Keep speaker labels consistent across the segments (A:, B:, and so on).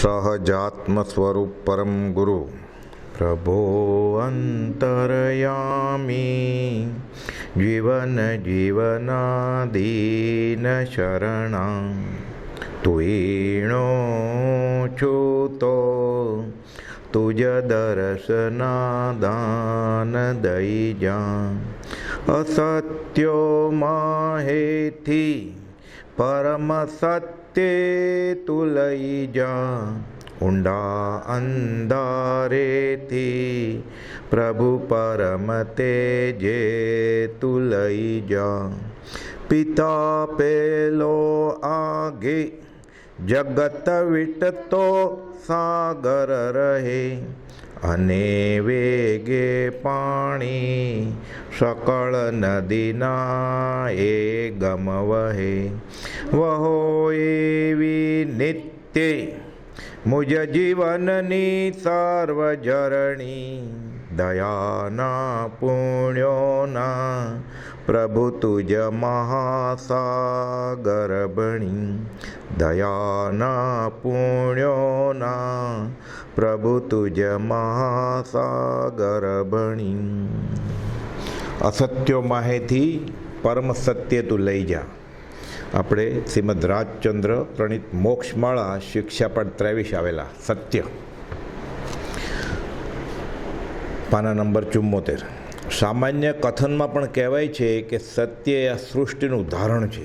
A: સહજાત્મ સ્વરૂપ પરમ ગુરુ પ્રભો અંતરયામી જીવન જીવનાદીન શરણા તુઈણો છૂતો તુજ દર્શના દાન દઈ જા અસત્યો માહેથી પરમ સત્ય તું લઈ જા ઊંડા અંધારેથી પ્રભુ પરમ તેજે તું લઈ જા પિતા પેલો આગે જગત વિટતો સાગર રહે અને વેગે પાણી સકળ નદીના એ ગમ વહે વહો એવી નિત્ય મુજ જીવનની સાર્વજરણી દયાના પુણ્યોના પ્રભુ તુજ મહાસાગર બણી દયાના પુણ્યોના પ્રભુ તુજ મહાસાગર બણી અસત્યો માહેથી પરમ સત્ય તું લઈ જા. આપણે શ્રીમદ રાજચંદ્ર પ્રણીત મોક્ષમાળા શિક્ષાપદ 23 આવેલા સત્ય પાના નંબર 74. સામાન્ય કથનમાં પણ કહેવાય છે કે સત્ય આ સૃષ્ટિનું ધારણ છે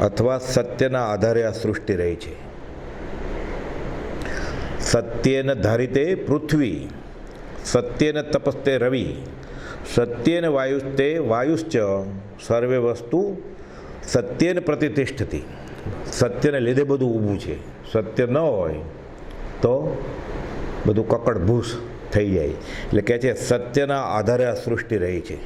A: અથવા સત્યના આધારે આ સૃષ્ટિ રહી છે. સત્યેન ધારિતે પૃથ્વી સત્યેન તપસ્તે રવિ સત્યેન વાયુસ્તે વાયુશ્ચ સર્વે વસ્તુ સત્યેન પ્રતિષ્ઠતી. સત્યને લીધે બધું ઊભું છે. સત્ય ન હોય તો બધું કકડભૂસ થઈ જાય. એટલે કહે છે સત્યના આધારે આ સૃષ્ટિ રહી છે.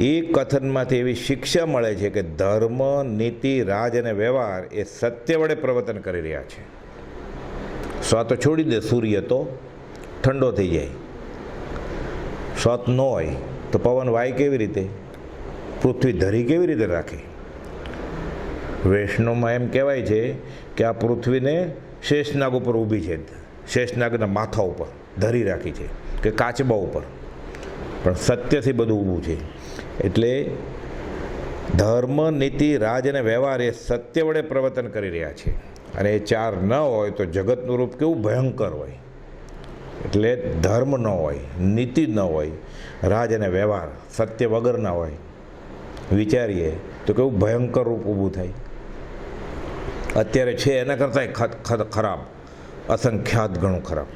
A: એ કથનમાંથી એવી શિક્ષા મળે છે કે ધર્મ, નીતિ, રાજ અને વ્યવહાર એ સત્ય વડે પ્રવર્તન કરી રહ્યા છે. સ્વાત છોડી દે સૂર્ય તો ઠંડો થઈ જાય. સ્વાત ન હોય તો પવન વાય કેવી રીતે? પૃથ્વી ધરી કેવી રીતે રાખે? વૈષ્ણવમાં એમ કહેવાય છે કે આ પૃથ્વીને શેષનાગ ઉપર ઊભી છે, શેષનાગના માથા ઉપર ધરી રાખી છે કે કાચબા ઉપર, પણ સત્યથી બધું ઊભું છે. એટલે ધર્મ, નીતિ, રાજ અને વ્યવહાર એ સત્ય વડે પ્રવર્તન કરી રહ્યા છે. અને એ ચાર ન હોય તો જગતનું રૂપ કેવું ભયંકર હોય. એટલે ધર્મ ન હોય, નીતિ ન હોય, રાજ અને વ્યવહાર સત્ય વગરના હોય, વિચારીએ તો કેવું ભયંકર રૂપ ઊભું થાય. અત્યારે છે એના કરતાં ખરાબ, અસંખ્યાત ગણું ખરાબ.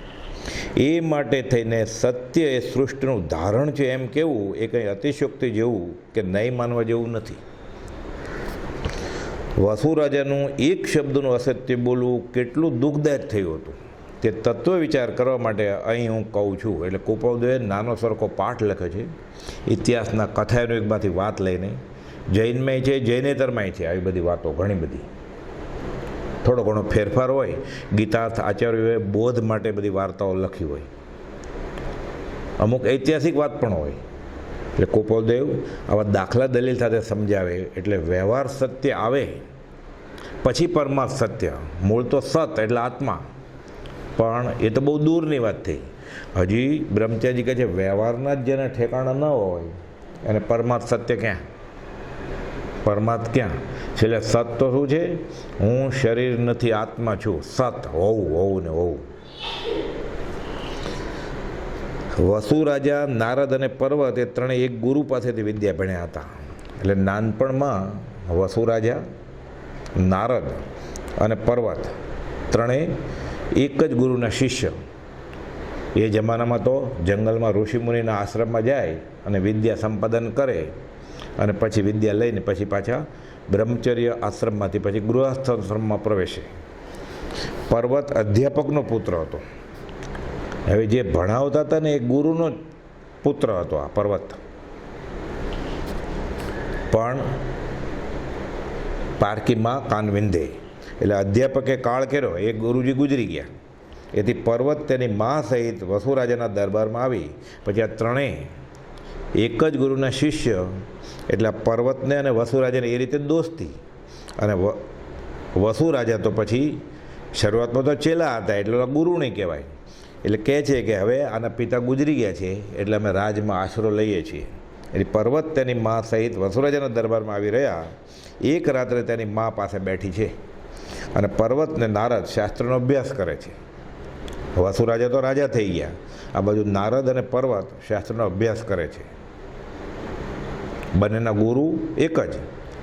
A: એ માટે થઈને સત્ય એ સૃષ્ટિનું ધારણ છે એમ કેવું એ કંઈ અતિશયોક્તિ જેવું કે નહીં માનવા જેવું નથી. વસુરાજાનું એક શબ્દનું અસત્ય બોલવું કેટલું દુઃખદાયક થયું હતું તે તત્વ વિચાર કરવા માટે અહીં હું કહું છું. એટલે કૃપાળુદેવે નાનો સરખો પાઠ લખે છે ઇતિહાસના કથાયુગમાંથી વાત લઈને. જૈનમય છે, જૈનેતરમાંય છે આવી બધી વાતો ઘણી બધી. થોડો ઘણો ફેરફાર હોય. ગીતાર્થ આચાર્યોએ બોધ માટે બધી વાર્તાઓ લખી હોય, અમુક ઐતિહાસિક વાત પણ હોય. એટલે કૃપાળુદેવ આવા દાખલા દલીલ સાથે સમજાવે. એટલે વ્યવહાર સત્ય આવે પછી પરમાર્થ સત્ય. મૂળ તો સત એટલે આત્મા, પણ એ તો બહુ દૂરની વાત થઈ. હજી બ્રહ્મચારી કહે છે વ્યવહારના જ જેને ઠેકાણા ન હોય અને પરમાર્થ સત્ય ક્યાં? પરમાર્થ ક્યાં? છેલ્લે સત તો શું છે? હું શરીર નથી, આત્મા છું. સત હોવું, હોવું ને હોવું. વસુ રાજા, નારદ અને પર્વત એ ત્રણેય એક ગુરુ પાસેથી વિદ્યા ભણ્યા હતા. એટલે નાનપણમાં વસુ રાજા, નારદ અને પર્વત ત્રણેય એક જ ગુરુના શિષ્ય. એ જમાનામાં તો જંગલમાં ઋષિમુનિના આશ્રમમાં જાય અને વિદ્યા સંપાદન કરે અને પછી વિદ્યા લઈને પછી પાછા બ્રહ્મચર્ય આશ્રમમાંથી પછી ગૃહસ્થ આશ્રમમાં પ્રવેશે. પર્વત અધ્યાપકનો પુત્ર હતો. હવે જે ભણાવતા હતા ને એ ગુરુનો જ પુત્ર હતો આ પર્વત. પણ પારકીમાં કાન વિંધે. એટલે અધ્યાપકે કાળ કર્યો, એ ગુરુજી ગુજરી ગયા. એથી પર્વત તેની મા સહિત વસુરાજાના દરબારમાં આવી. પછી આ ત્રણેય એક જ ગુરુના શિષ્ય એટલે પર્વતને અને વસુરાજાને એ રીતે દોસ્તી. અને વસુરાજા તો પછી શરૂઆતમાં તો ચેલા હતા એટલે ગુરુ નહીં કહેવાય. એટલે કહે છે કે હવે આના પિતા ગુજરી ગયા છે એટલે અમે રાજમાં આશરો લઈએ છીએ. એટલે પર્વત તેની મા સહિત વસુરાજાના દરબારમાં આવી રહ્યા. એક રાત્રે તેની મા પાસે બેઠી છે અને પર્વતને નારદ શાસ્ત્રનો અભ્યાસ કરે છે. વસુરાજા તો રાજા થઈ ગયા, આ બાજુ નારદ અને પર્વત શાસ્ત્રનો અભ્યાસ કરે છે. બંનેના ગુરુ એક જ,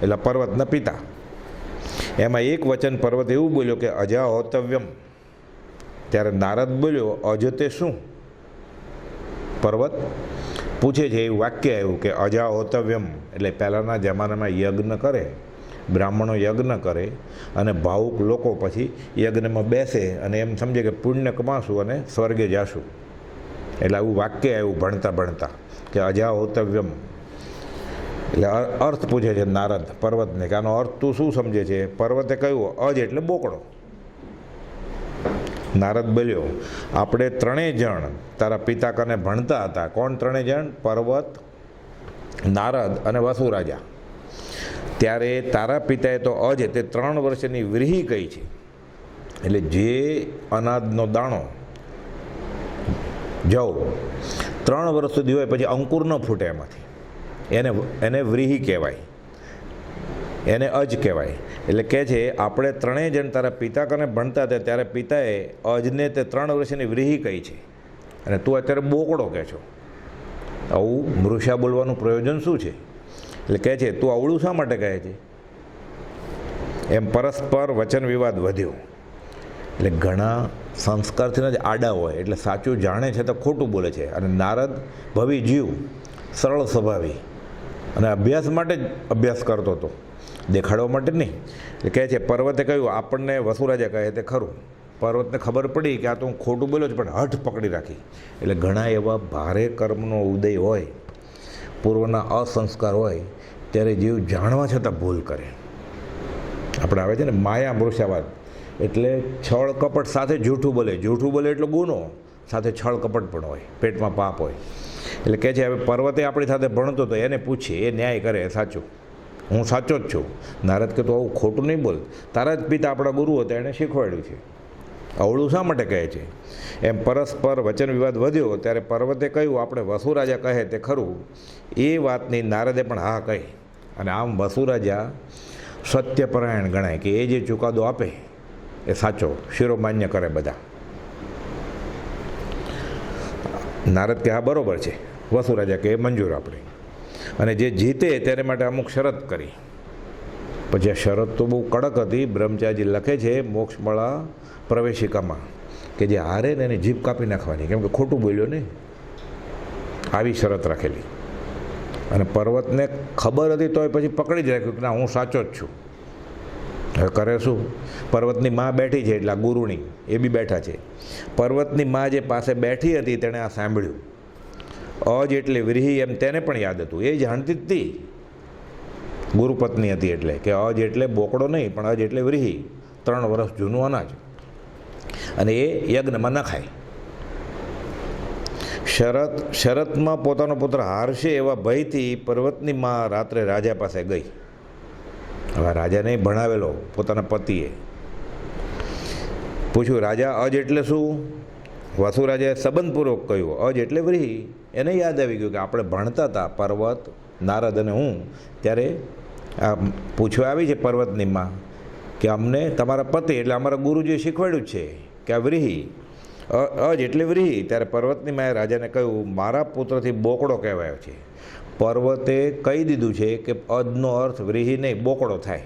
A: એટલે પર્વતના પિતા. એમાં એક વચન પર્વત એવું બોલ્યો કે અજા હોતવ્યમ. ત્યારે નારદ બોલ્યો અજ તે શું? પર્વત પૂછે છે, એવું વાક્ય આવ્યું કે અજા હોતવ્યમ, એટલે પહેલાંના જમાનામાં યજ્ઞ કરે, બ્રાહ્મણો યજ્ઞ કરે અને ભાવુક લોકો પછી યજ્ઞમાં બેસે અને એમ સમજે કે પુણ્ય કમાશું અને સ્વર્ગે જાશું. એટલે આવું વાક્ય આવ્યું ભણતા ભણતા કે અજા હોતવ્યમ. એટલે અર્થ પૂછે છે નારદ પર્વતને કે આનો અર્થ તું શું સમજે છે? પર્વતે કહ્યું અજ એટલે બોકડો. નારદ બોલ્યો આપણે ત્રણેય જણ તારા પિતા કને ભણતા હતા. કોણ ત્રણેય જણ? પર્વત, નારદ અને વસુરાજા. ત્યારે તારા પિતાએ તો અજ તે 3 વર્ષની વ્રીહી કહી છે. એટલે જે અનાજનો દાણો જવ 3 વર્ષ સુધી હોય પછી અંકુર ન ફૂટે એમાંથી, એને વ્રીહી કહેવાય, એને અજ કહેવાય. એટલે કહે છે આપણે ત્રણેય જણ તારા પિતા કને ભણતા હતા ત્યારે પિતાએ અજને તે 3 વર્ષની વ્રીહી કહી છે અને તું અત્યારે બોકડો કહે છો. આવું મૃષા બોલવાનું પ્રયોજન શું છે? એટલે કહે છે તું અવળું શા માટે કહે છે? એમ પરસ્પર વચન વિવાદ વધ્યો. એટલે ઘણા સંસ્કારથી જ આડા હોય એટલે સાચું જાણે છે તો ખોટું બોલે છે. અને નારદ ભવી જીવ, સરળ સ્વભાવી અને અભ્યાસ માટે જ અભ્યાસ કરતો હતો, દેખાડવા માટે નહીં. એટલે કહે છે પર્વતે કહ્યું આપણને વસુરાજા કહે તે ખરું. પર્વતને ખબર પડી કે આ તો હું ખોટું બોલ્યો છું પણ હઠ પકડી રાખી. એટલે ઘણા એવા ભારે કર્મનો ઉદય હોય, પૂર્વના અસંસ્કાર હોય ત્યારે જીવ જાણવા છતાં ભૂલ કરે. આપણે આવે છે ને માયા મૃષાવાદ, એટલે છળ કપટ સાથે જૂઠું બોલે. જૂઠું બોલે એટલો ગુનો, સાથે છળ કપટ પણ હોય, પેટમાં પાપ હોય. એટલે કહે છે હવે પર્વતે આપણી સાથે ભણતો હતો, એને પૂછીએ, એ ન્યાય કરે સાચું, હું સાચો જ છું. નારદ કે તો આવું ખોટું નહીં બોલ, તારા જ પિતા આપણા ગુરુ હતા, એણે શીખવાડ્યું છે, અવળું શા માટે કહે છે? એમ પરસ્પર વચન વિવાદ વધ્યો ત્યારે પર્વતે કહ્યું આપણે વસુરાજા કહે તે ખરું. એ વાતની નારદે પણ હા કહી. અને આમ વસુરાજા સત્યપરાયણ ગણાય કે એ જે ચુકાદો આપે એ સાચો, શિરોમાન્ય કરે બધા. નારદ કે હા બરાબર છે, વસુરાજા કે એ મંજૂર આપણે. અને જે જીતે તેને માટે અમુક શરત કરી. પછી આ શરત તો બહુ કડક હતી. બ્રહ્મચારી લખે છે મોક્ષમાળા પ્રવેશિકામાં કે જે હારે ને એની જીભ કાપી નાખવાની, કેમ કે ખોટું બોલ્યો ને, આવી શરત રાખેલી. અને પર્વતને ખબર હતી તોય પછી પકડી જ રાખ્યું કે ના હું સાચો જ છું. હવે કરે શું? પર્વતની માં બેઠી છે એટલે આ ગુરુણી એ બી બેઠા છે. પર્વતની માં જે પાસે બેઠી હતી તેણે આ સાંભળ્યું. અજ એટલે વ્રીહી એમ તેને પણ યાદ હતું, એ જાણતી જ હતી, ગુરુપત્ની હતી એટલે કે અજ એટલે બોકડો નહીં પણ અજ એટલે વ્રીહી, 3 વર્ષ જૂનું અનાજ, અને એ યજ્ઞમાં ન ખાય. શરતમાં પોતાનો પુત્ર હારશે એવા ભયથી પર્વતની માં રાત્રે રાજા પાસે ગઈ. હવે રાજાને ભણાવેલો પોતાના પતિએ પૂછ્યું રાજા અજ એટલે શું? વસુરાજાએ સંબંધપૂર્વક કહ્યું અજ એટલે વ્રીહી. એને યાદ આવી ગયું કે આપણે ભણતા હતા પર્વત, નારદ અને હું, ત્યારે આ પૂછવા આવી છે પર્વતની માં કે અમને તમારા પતિ એટલે અમારા ગુરુજીએ શીખવાડ્યું છે કે આ વ્રીહી, અજ એટલે વ્રીહી. ત્યારે પર્વતની માએ રાજાને કહ્યું મારા પુત્રથી બોકડો કહેવાયો છે. પર્વતે કહી દીધું છે કે અજનો અર્થ વ્રીહી નહીં બોકડો થાય.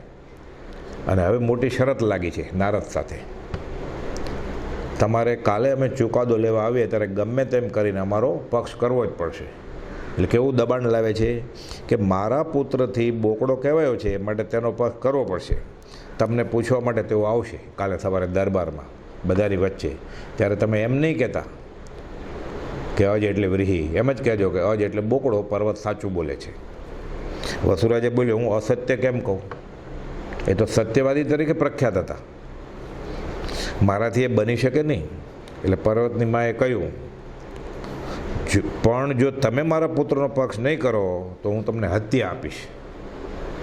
A: અને હવે મોટી શરત લાગી છે નારદ સાથે, તમારે કાલે અમે ચુકાદો લેવા આવીએ ત્યારે ગમે તેમ કરીને અમારો પક્ષ કરવો જ પડશે. એટલે કેવું દબાણ લાવે છે કે મારા પુત્રથી બોકડો કહેવાયો છે માટે તેનો પક્ષ કરવો પડશે. તમને પૂછવા માટે તેઓ આવશે કાલે સવારે દરબારમાં બધાની વચ્ચે. ત્યારે તમે એમ નહીં કહેતા કે અજ એટલે વ્રીહી, એમ જ કહેજો કે અજ એટલે બોકડો, પર્વત સાચું બોલે છે. વસુરાજે બોલ્યો હું અસત્ય કેમ કહું? એ તો સત્યવાદી તરીકે પ્રખ્યાત હતા, મારાથી એ બની શકે નહીં. એટલે પર્વતની માએ કહ્યું પણ જો તમે મારા પુત્રનો પક્ષ નહીં કરો તો હું તમને હત્યા આપીશ,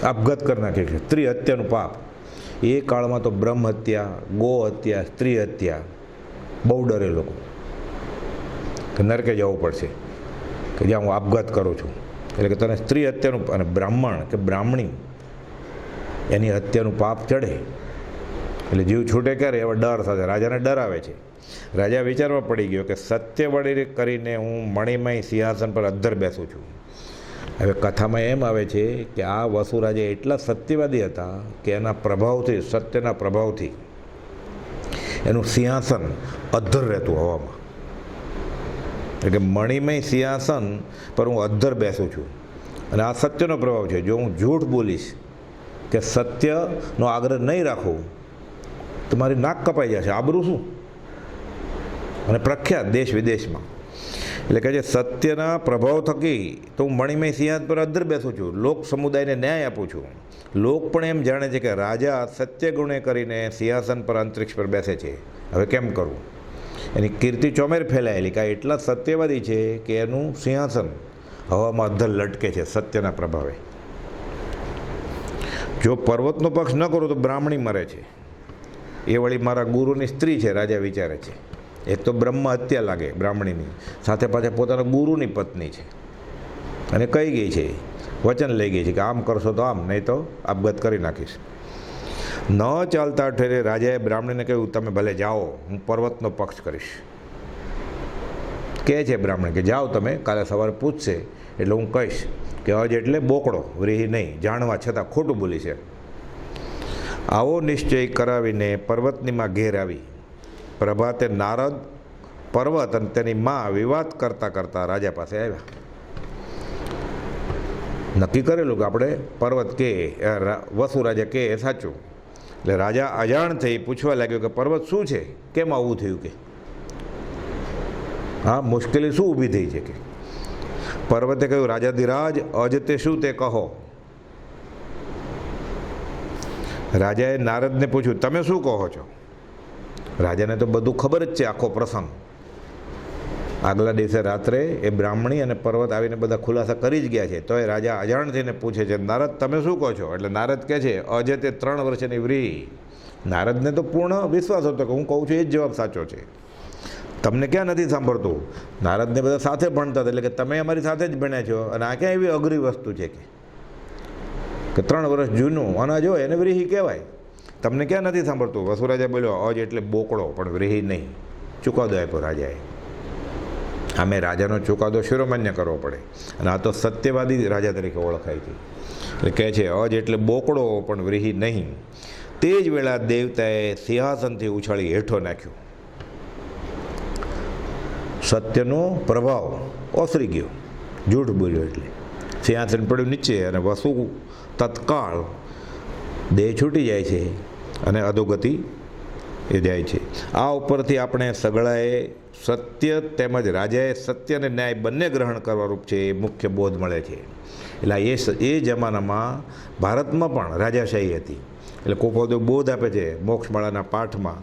A: આપઘાત કરી નાખીશ, સ્ત્રી હત્યાનું પાપ. એ કાળમાં તો બ્રહ્મ હત્યા, ગો હત્યા, સ્ત્રી હત્યા બહુ ડરે લોકો કે નરકે જવું પડશે, કે જ્યાં હું આપઘાત કરું છું. એટલે કે તને સ્ત્રી હત્યાનું અને બ્રાહ્મણ કે બ્રાહ્મણી એની હત્યાનું પાપ ચડે એટલે જીવ છૂટે ક્યારે, એવા ડર સાથે રાજાને ડરાવે છે. રાજા વિચારવા પડી ગયો કે સત્ય વળી કરીને હું મણિમય સિંહાસન પર અદ્ધર બેસું છું. હવે કથામાં એમ આવે છે કે આ વસુરાજા એટલા સત્યવાદી હતા કે એના પ્રભાવથી, સત્યના પ્રભાવથી એનું સિંહાસન અદ્ધર રહેતું હવામાં. એટલે કે મણિમય સિંહાસન પર હું અદ્ધર બેસું છું અને આ સત્યનો પ્રભાવ છે. જો હું જૂઠ બોલીશ કે સત્યનો આગ્રહ નહીં રાખું તો મારી નાક કપાઈ જશે, આબરૂ શું અને પ્રખ્યાત દેશ વિદેશમાં. એટલે કે જે સત્યના પ્રભાવ થકી તો હું મણિમય સિંહાસન પર અદ્ધર બેસું છું, લોક સમુદાયને ન્યાય આપું છું. લોક પણ એમ જાણે છે કે રાજા સત્ય ગુણે કરીને સિંહાસન પર અંતરિક્ષ પર બેસે છે. હવે કેમ કરવું? એની કીર્તિ ચોમેર ફેલાયેલી કે એટલા સત્યવાદી છે કે એનું સિંહાસન હવામાં અદ્ધર લટકે છે સત્યના પ્રભાવે. જો પર્વતનો પક્ષ ન કરું તો બ્રાહ્મણી મરે છે, એ વળી મારા ગુરુની સ્ત્રી છે, રાજા વિચારે છે. એક તો બ્રહ્મ હત્યા લાગે બ્રાહ્મણીની, સાથે પાછા પોતાના ગુરુની પત્ની છે અને કહી ગઈ છે, વચન લઈ ગઈ છે કે આમ કરશો તો આમ, નહીં તો આપઘાત કરી નાખીશ. ન ચાલતા ઠેરે રાજાએ બ્રાહ્મણીને કહ્યું, તમે ભલે જાઓ, હું પર્વતનો પક્ષ કરીશ. કહે છે બ્રાહ્મણ કે જાઓ તમે, કાલે સવારે પૂછશે એટલે હું કહીશ કે અજ એટલે બોકડો, વ્રીહી નહીં, જાણવા છતાં ખોટું બોલી છે. આવો નિશ્ચય કરાવીને પર્વતનીમાં ઘેર આવી. પ્રભાતે નારદ, પર્વત અને તેની મા વિવાદ કરતાં કરતાં રાજા પાસે આવ્યા. નક્કી કરેલું કે આપણે પર્વત કે વસુ રાજા કે એ સાચું. એટલે રાજા અજાણ થઈ પૂછવા લાગ્યો કે પર્વત શું છે, કેમ આવું થયું, કે હા મુશ્કેલી શું ઊભી થઈ છે. કે પર્વતે કહ્યું, રાજાધિરાજ અજ તે શું તે કહો. રાજાએ નારદને પૂછ્યું, તમે શું કહો છો? રાજાને તો બધું ખબર જ છે, આખો પ્રસંગ. આગલા દિવસે રાત્રે એ બ્રાહ્મણી અને પર્વત આવીને બધા ખુલાસા કરી જ ગયા છે. તો એ રાજા અજાણ થઈને પૂછે છે, નારદ તમે શું કહો છો? એટલે નારદ કહે છે, અજે તે 3 વર્ષની વ્રીહી. નારદને તો પૂર્ણ વિશ્વાસ હતો કે હું કહું છું એ જ જવાબ સાચો છે, તમને ક્યાં નથી સાંભળતું. નારદને બધા સાથે ભણતા હતા, એટલે કે તમે અમારી સાથે જ ભણ્યા છો અને આ ક્યાં એવી અઘરી વસ્તુ છે કે 3 વર્ષ જૂનું અનાજ હોય એને વ્રીહી કહેવાય, તમને ક્યાં નથી સાંભળતું. વસુરાજા બોલ્યો, અજ એટલે બોકડો પણ વ્રીહી નહીં. ચુકાદો આપ્યો રાજાએ. આમે રાજાનો ચુકાદો શિરોમાન્ય કરવો પડે અને આ તો સત્યવાદી રાજા તરીકે ઓળખાય છે. એટલે કહે છે, અજ એટલે બોકડો પણ વ્રીહી નહીં. તે જ વેળા દેવતાએ સિંહાસનથી ઉછાળી હેઠો નાખ્યો. સત્યનો પ્રભાવ ઓસરી ગયો, જૂઠ બોલ્યો એટલે સિંહાસન પડ્યું નીચે અને વસુ તત્કાળ દેહ છૂટી જાય છે અને અધોગતિ એ જાય છે. આ ઉપરથી આપણે સગળાએ સત્ય તેમજ રાજાએ સત્ય અને ન્યાય બંને ગ્રહણ કરવા રૂપ છે એ મુખ્ય બોધ મળે છે. એટલે એ જમાનામાં ભારતમાં પણ રાજાશાહી હતી. એટલે કોપોદેવ બોધ આપે છે મોક્ષમાળાના પાઠમાં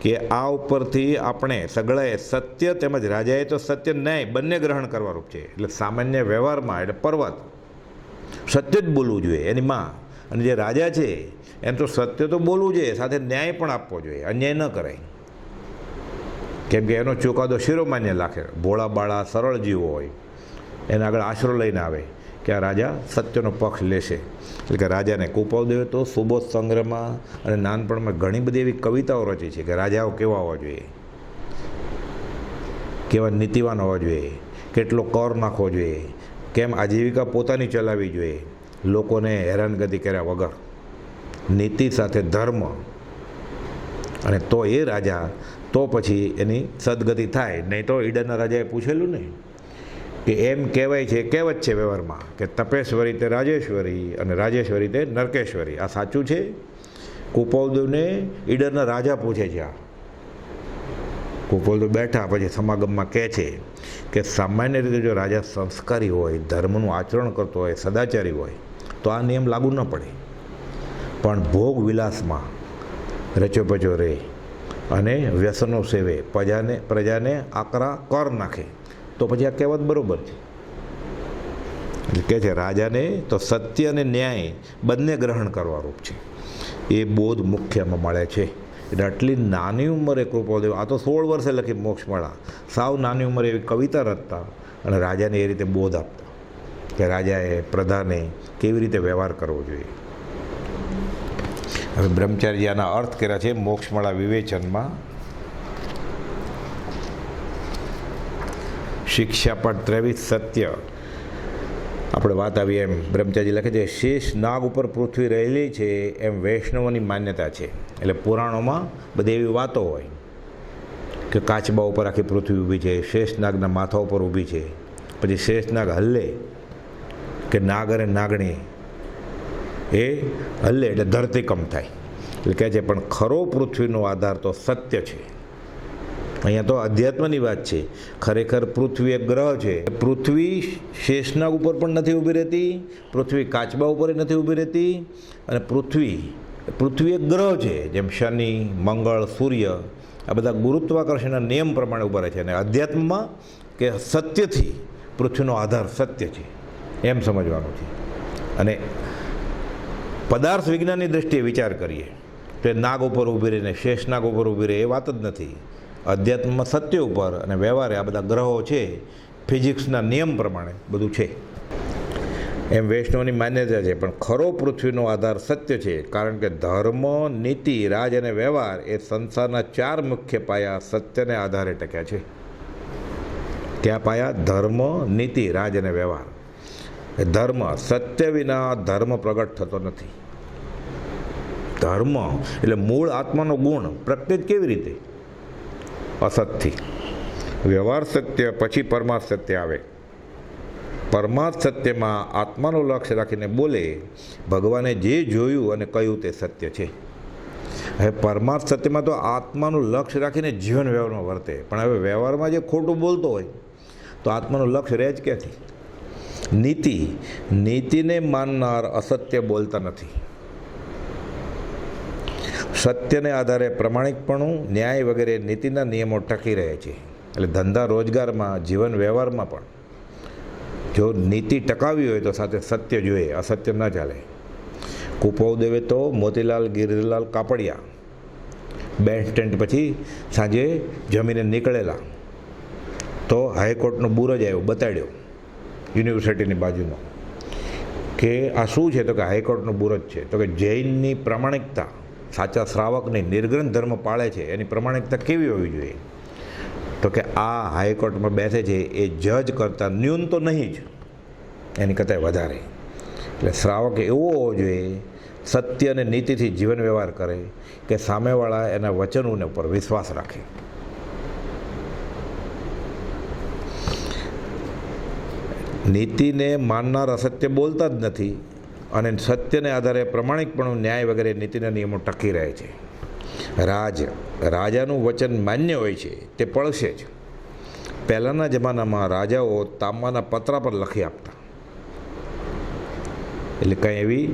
A: કે આ ઉપરથી આપણે સગળાએ સત્ય તેમજ રાજાએ તો સત્ય ન્યાય બંને ગ્રહણ કરવા રૂપ છે. એટલે સામાન્ય વ્યવહારમાં એટલે પર્વત સત્ય જ બોલવું જોઈએ એની માં, અને જે રાજા છે એમ તો સત્ય તો બોલવું જોઈએ, સાથે ન્યાય પણ આપવો જોઈએ, અન્યાય ન કરાય. કેમ કે એનો ચુકાદો શિરોમાન્ય લાગે. ભોળા બાળા સરળ જીવો હોય એના આગળ આશરો લઈને આવે કે આ રાજા સત્યનો પક્ષ લેશે. એટલે કે રાજાને કુપોદેવે તો સુબોધ સંગ્રહમાં અને નાનપણમાં ઘણી બધી એવી કવિતાઓ રચી છે કે રાજાઓ કેવા હોવા જોઈએ, કેવા નીતિવાન હોવા જોઈએ, કેટલો કર નાખવો જોઈએ, કેમ આજીવિકા પોતાની ચલાવવી જોઈએ, લોકોને હેરાનગતિ કર્યા વગર, નીતિ સાથે ધર્મ, અને તો એ રાજા તો પછી એની સદગતિ થાય. નહીં તો ઈડરના રાજાએ પૂછેલું ને કે એમ કહેવાય છે, કહેવત છે વ્યવહારમાં કે તપેશ્વરી તે રાજેશ્વરી અને રાજેશ્વરી તે નરકેશ્વરી. આ સાચું છે? કુપોદેવને ઈડરના રાજા પૂછે છે. આ કુપોદેવ બેઠા પછી સમાગમમાં કહે છે કે સામાન્ય રીતે જો રાજા સંસ્કારી હોય, ધર્મનું આચરણ કરતો હોય, સદાચારી હોય તો આ નિયમ લાગુ ન પડે. પણ ભોગ વિલાસમાં રચોપચો રહે અને વ્યસનો સેવે, પ્રજાને આકરા કર નાખે તો પછી આ કહેવત બરાબર છે. એટલે કહે છે રાજાને તો સત્ય અને ન્યાય બંને ગ્રહણ કરવા રૂપ છે. એ બોધ મુખ્યમાં મળે છે. એટલે આટલી નાની ઉંમરે કૃપાદેવ, આ તો 16 વર્ષે લખી મોક્ષમાળા, સાવ નાની ઉંમરે એવી કવિતા રચતા અને રાજાને એ રીતે બોધ આપતા કે રાજાએ પ્રધાને કેવી રીતે વ્યવહાર કરવો જોઈએ. હવે બ્રહ્મચાર્યના અર્થ કર્યા છે મોક્ષમાળા વિવેચનમાં. શિક્ષાપદ 23 સત્ય. આપણે વાત આવી એમ બ્રહ્મચારી લખે છે, શેષ નાગ ઉપર પૃથ્વી રહેલી છે એમ વૈષ્ણવોની માન્યતા છે. એટલે પુરાણોમાં બધી એવી વાતો હોય કે કાચબા ઉપર આખી પૃથ્વી ઊભી છે, શેષનાગના માથા ઉપર ઊભી છે, પછી શેષનાગ હલ્લે કે નાગ અને નાગણી એ હલ્લે એટલે ધરતીકંપ થાય. એટલે કહે છે પણ ખરો પૃથ્વીનો આધાર તો સત્ય છે. અહીંયા તો અધ્યાત્મની વાત છે. ખરેખર પૃથ્વી એક ગ્રહ છે. પૃથ્વી શેષનાગ ઉપર પણ નથી ઊભી રહેતી, પૃથ્વી કાચબા ઉપર નથી ઊભી રહેતી, અને પૃથ્વી એક ગ્રહ છે. જેમ શનિ, મંગળ, સૂર્ય આ બધા ગુરુત્વાકર્ષણના નિયમ પ્રમાણે ઊભા રહે છે. અને અધ્યાત્મમાં કે સત્યથી પૃથ્વીનો આધાર સત્ય છે એમ સમજવાનું છે. અને પદાર્થ વિજ્ઞાનની દૃષ્ટિએ વિચાર કરીએ તો નાગ ઉપર ઊભી રહીને શેષનાગ ઉપર ઊભી રહે એ વાત જ નથી. અધ્યાત્મમાં સત્ય ઉપર અને વ્યવહારે આ બધા ગ્રહો છે, ફિઝિક્સના નિયમ પ્રમાણે બધું છે એમ વૈષ્ણવની માન્યતા છે. પણ ખરો પૃથ્વીનો આધાર સત્ય છે, કારણ કે ધર્મ, નીતિ, રાજ અને વ્યવહાર એ સંસારના 4 મુખ્ય પાયા સત્યને આધારે ટક્યા છે. કયા પાયા? ધર્મ, નીતિ, રાજ અને વ્યવહાર. ધર્મ, સત્ય વિના ધર્મ પ્રગટ થતો નથી. ધર્મ એટલે મૂળ આત્માનો ગુણ પ્રગટ કેવી રીતે? અસતથી. વ્યવહાર સત્ય, પછી પરમાર્થ સત્ય આવે. પરમાર્થ સત્યમાં આત્માનું લક્ષ્ય રાખીને બોલે, ભગવાને જે જોયું અને કહ્યું તે સત્ય છે. હવે પરમાર્થ સત્યમાં તો આત્માનું લક્ષ્ય રાખીને જીવન વ્યવહારમાં વર્તે, પણ હવે વ્યવહારમાં જે ખોટું બોલતો હોય તો આત્માનું લક્ષ્ય રહે જ ક્યાંથી? નીતિને માનનાર અસત્ય બોલતા નથી. સત્યને આધારે પ્રમાણિકપણું, ન્યાય વગેરે નીતિના નિયમો ટકી રહે છે. એટલે ધંધા રોજગારમાં, જીવન વ્યવહારમાં પણ જો નીતિ ટકાવી હોય તો સાથે સત્ય જોઈએ, અસત્ય ન ચાલે. કુપોદેવે તો મોતીલાલ ગિરિલાલ કાપડિયા બેન્ડ સ્ટેન્ડ પછી સાંજે જમીને નીકળેલા તો હાઈકોર્ટનો બુરજ આવ્યો, બતાડ્યો યુનિવર્સિટીની બાજુનો કે આ શું છે? તો કે હાઈકોર્ટનો બુરજ છે. તો કે જૈનની પ્રામાણિકતા, સાચા શ્રાવકની નિર્ગ્રંથ ધર્મ પાળે છે એની પ્રામાણિકતા કેવી હોવી જોઈએ? તો કે આ હાઈકોર્ટમાં બેસે છે એ જજ કરતાં ન્યૂન તો નહીં જ, એની કરતાં વધારે. એટલે શ્રાવક એવો હોવો જોઈએ સત્ય અને નીતિથી જીવન વ્યવહાર કરે કે સામેવાળા એના વચનોને ઉપર વિશ્વાસ રાખે. નીતિને માનનાર અસત્ય બોલતા જ નથી, અને સત્યને આધારે પ્રમાણિકપણું, ન્યાય વગેરે નીતિના નિયમો ટકી રહે છે. રાજાનું વચન માન્ય હોય છે તે પડશે જ. પહેલાંના જમાનામાં રાજાઓ તાંબાના પતરા પર લખી આપતા. એટલે કંઈ એવી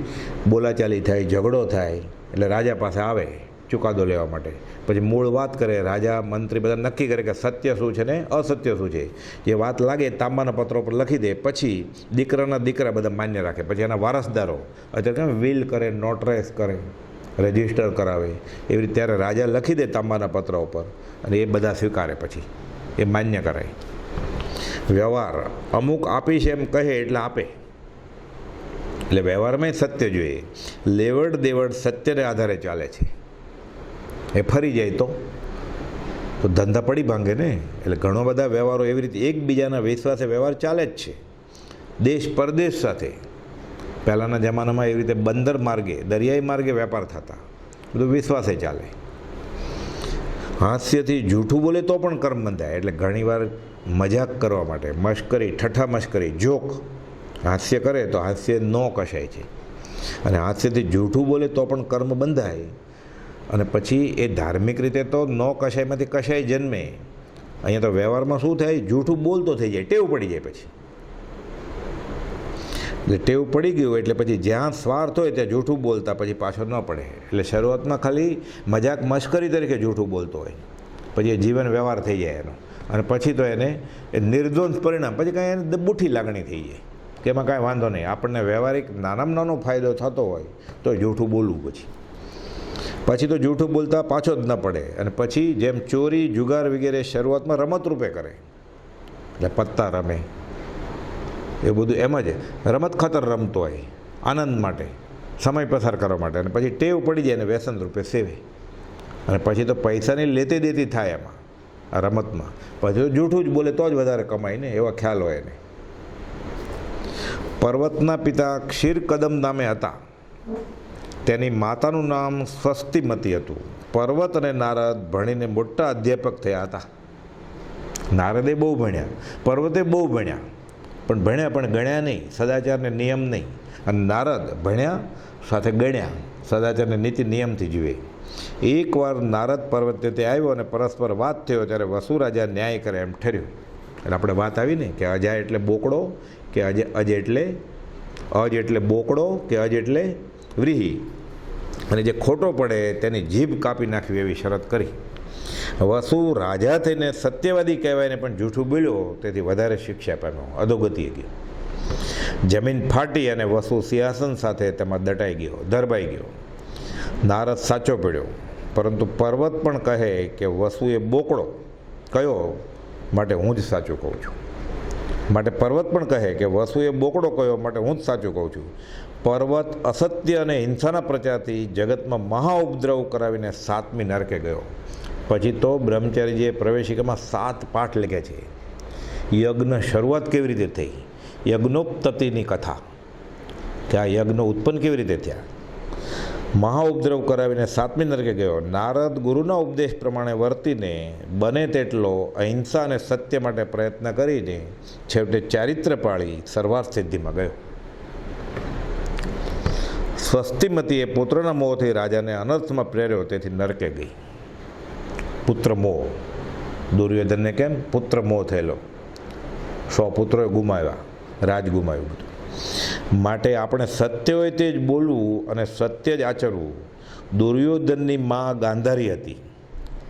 A: બોલાચાલી થાય, ઝઘડો થાય એટલે રાજા પાસે આવે ચુકાદો લેવા માટે. પછી મૂળ વાત કરે, રાજા મંત્રી બધા નક્કી કરે કે સત્ય શું છે ને અસત્ય શું છે. જે વાત લાગે તાંબાના પત્રો પર લખી દે, પછી દીકરા બધા માન્ય રાખે. પછી એના વારસદારો અત્યારે કેમ વિલ કરે, નોટરાઇઝ કરે, રજિસ્ટર કરાવે, એવી રીતે ત્યારે રાજા લખી દે તાંબાના પત્ર ઉપર અને એ બધા સ્વીકારે, પછી એ માન્ય કરાય. વ્યવહાર અમુક આપીશ એમ કહે એટલે આપે. એટલે વ્યવહારમાં સત્ય જોઈએ. લેવડ દેવડ સત્યને આધારે ચાલે છે. એ ફરી જાય તો ધંધા પડી ભાંગે ને. એટલે ઘણો બધા વ્યવહારો એવી રીતે એકબીજાના વિશ્વાસે વ્યવહાર ચાલે જ છે. દેશ પરદેશ સાથે પહેલાંના જમાનામાં એવી રીતે બંદર માર્ગે, દરિયાઈ માર્ગે વેપાર થતા, બધું વિશ્વાસે ચાલે. હાસ્યથી જૂઠું બોલે તો પણ કર્મ બંધાય. એટલે ઘણીવાર મજાક કરવા માટે, મશ્કરી, ઠઠ્ઠા મશ્કરી, જોક, હાસ્ય કરે તો હાસ્ય ન કશાય છે. અને હાસ્યથી જૂઠું બોલે તો પણ કર્મ બંધાય. અને પછી એ ધાર્મિક રીતે તો ન કશાયમાંથી કશાય જન્મે. અહીંયા તો વ્યવહારમાં શું થાય? જૂઠું બોલતો થઈ જાય, ટેવ પડી જાય. પછી એટલે ટેવ પડી ગયું એટલે પછી જ્યાં સ્વાર્થ હોય ત્યાં જૂઠું બોલતા પછી પાછો ન પડે. એટલે શરૂઆતમાં ખાલી મજાક મશ્કરી તરીકે જૂઠું બોલતો હોય, પછી એ જીવન વ્યવહાર થઈ જાય એનો. અને પછી તો એને એ નિર્દ્વંદ પરિણામ, પછી કાંઈ એને બુઠી લાગણી થઈ જાય કે એમાં કાંઈ વાંધો નહીં, આપણને વ્યવહારિક નાનામાં નાનો ફાયદો થતો હોય તો જૂઠું બોલવું. પછી પછી તો જૂઠું બોલતા પાછો જ ન પડે, અને પછી જેમ ચોરી જુગાર વગેરે શરૂઆતમાં રમત રૂપે કરે, એટલે પત્તા રમે એ બધું એમ જ રમત ખાતર રમતો હોય, આનંદ માટે, સમય પસાર કરવા માટે, અને પછી ટેવ પડી જાય અને વ્યસન રૂપે સેવે, અને પછી તો પૈસાની લેતી દેતી થાય એમાં, આ રમતમાં. પછી તો જૂઠું જ બોલે તો જ વધારે કમાય ને, એવા ખ્યાલ હોય એને. પર્વતના પિતા ક્ષીરકદમ નામે હતા. તેની માતાનું નામ સ્વસ્તિમતી હતું. પર્વત અને નારદ ભણીને મોટા અધ્યાપક થયા હતા. નારદે બહુ ભણ્યા, પર્વતે બહુ ભણ્યા, પણ ભણ્યા પણ ગણ્યા નહીં, સદાચારને નિયમ નહીં. અને નારદ ભણ્યા સાથે ગણ્યા, સદાચારને નીતિ નિયમથી જીવે. એકવાર નારદ પર્વતે તે આવ્યો અને પરસ્પર વાત થયો, ત્યારે વસુ રાજા ન્યાય કરે એમ ઠર્યું. એટલે આપણે વાત આવી ને કે અજા એટલે બોકડો કે અજ એટલે બોકડો કે અજ એટલે વ્રીહી, અને જે ખોટો પડે તેની જીભ કાપી નાખવી એવી શરત કરી. વસુ રાજા થઈને સત્યવાદી કહેવાયને પણ જૂઠું બોલ્યો, તેથી વધારે શિક્ષા પામ્યો, અધોગતિએ ગયો. જમીન ફાટી અને વસુ સિંહાસન સાથે તેમાં દટાઈ ગયો, ધરબાઈ ગયો. નારદ સાચો પડ્યો, પરંતુ પર્વત પણ કહે કે વસુએ બોકડો કયો માટે હું જ સાચું કહું છું. માટે પર્વત પણ કહે કે વસુએ બોકડો કયો માટે હું જ સાચું કહું છું. પર્વત અસત્ય અને હિંસાના પ્રચારથી જગતમાં મહા ઉપદ્રવ કરાવીને 7મી નરકે ગયો. પછી તો બ્રહ્મચારીજીએ પ્રવેશિકામાં 7 પાઠ લખ્યા છે. યજ્ઞ શરૂઆત કેવી રીતે થઈ, યજ્ઞોપતતિની કથા, કે આ યજ્ઞ ઉત્પન્ન કેવી રીતે થયા. મહા ઉપદ્રવ કરાવીને 7મી નરકે ગયો. નારદ ગુરુના ઉપદેશ પ્રમાણે વર્તીને બને તેટલો અહિંસા અને સત્ય માટે પ્રયત્ન કરીને છેવટે ચારિત્ર પાળી સર્વાર્થ સિદ્ધિમાં ગયો. સ્વસ્તિમતીએ પુત્રના મોહથી રાજાને અનર્થમાં પ્રેર્યો, તેથી નરકે ગઈ. પુત્ર મોહ, દુર્યોધનને કેમ પુત્ર મોહ થયેલો, 100 પુત્રોએ ગુમાવ્યા, રાજ ગુમાવ્યું બધું. માટે આપણે સત્ય હોય તે જ બોલવું અને સત્ય જ આચરવું. દુર્યોધનની મા ગાંધારી હતી,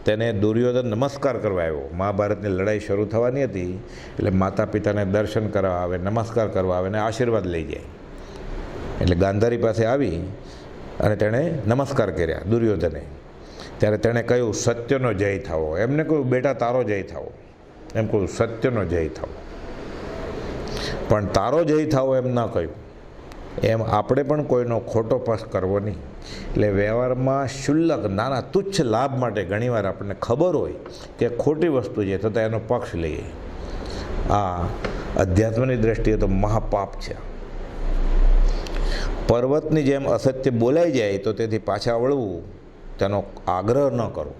A: તેને દુર્યોધન નમસ્કાર કરવા આવ્યો. મહાભારતની લડાઈ શરૂ થવાની હતી, એટલે માતા પિતાને દર્શન કરવા આવે, નમસ્કાર કરવા આવે અને આશીર્વાદ લઈ જાય. એટલે ગાંધારી પાસે આવી અને તેણે નમસ્કાર કર્યા દુર્યોધને. ત્યારે તેણે કહ્યું સત્યનો જય થાવો. એમને કહ્યું બેટા તારો જય થાવો, એમ કહ્યું સત્યનો જય થાવો. પણ તારો જય થાવો એમ ના કહ્યું. એમ આપણે પણ કોઈનો ખોટો પક્ષ કરવો નહીં. એટલે વ્યવહારમાં શુલ્લક નાના તુચ્છ લાભ માટે ઘણીવાર આપણને ખબર હોય કે ખોટી વસ્તુ છે, છતાં એનો પક્ષ લઈએ. આ અધ્યાત્મની દ્રષ્ટિએ તો મહાપાપ છે. પર્વતની જેમ અસત્ય બોલાઈ જાય તો તેથી પાછા વળવું, તેનો આગ્રહ ન કરવો.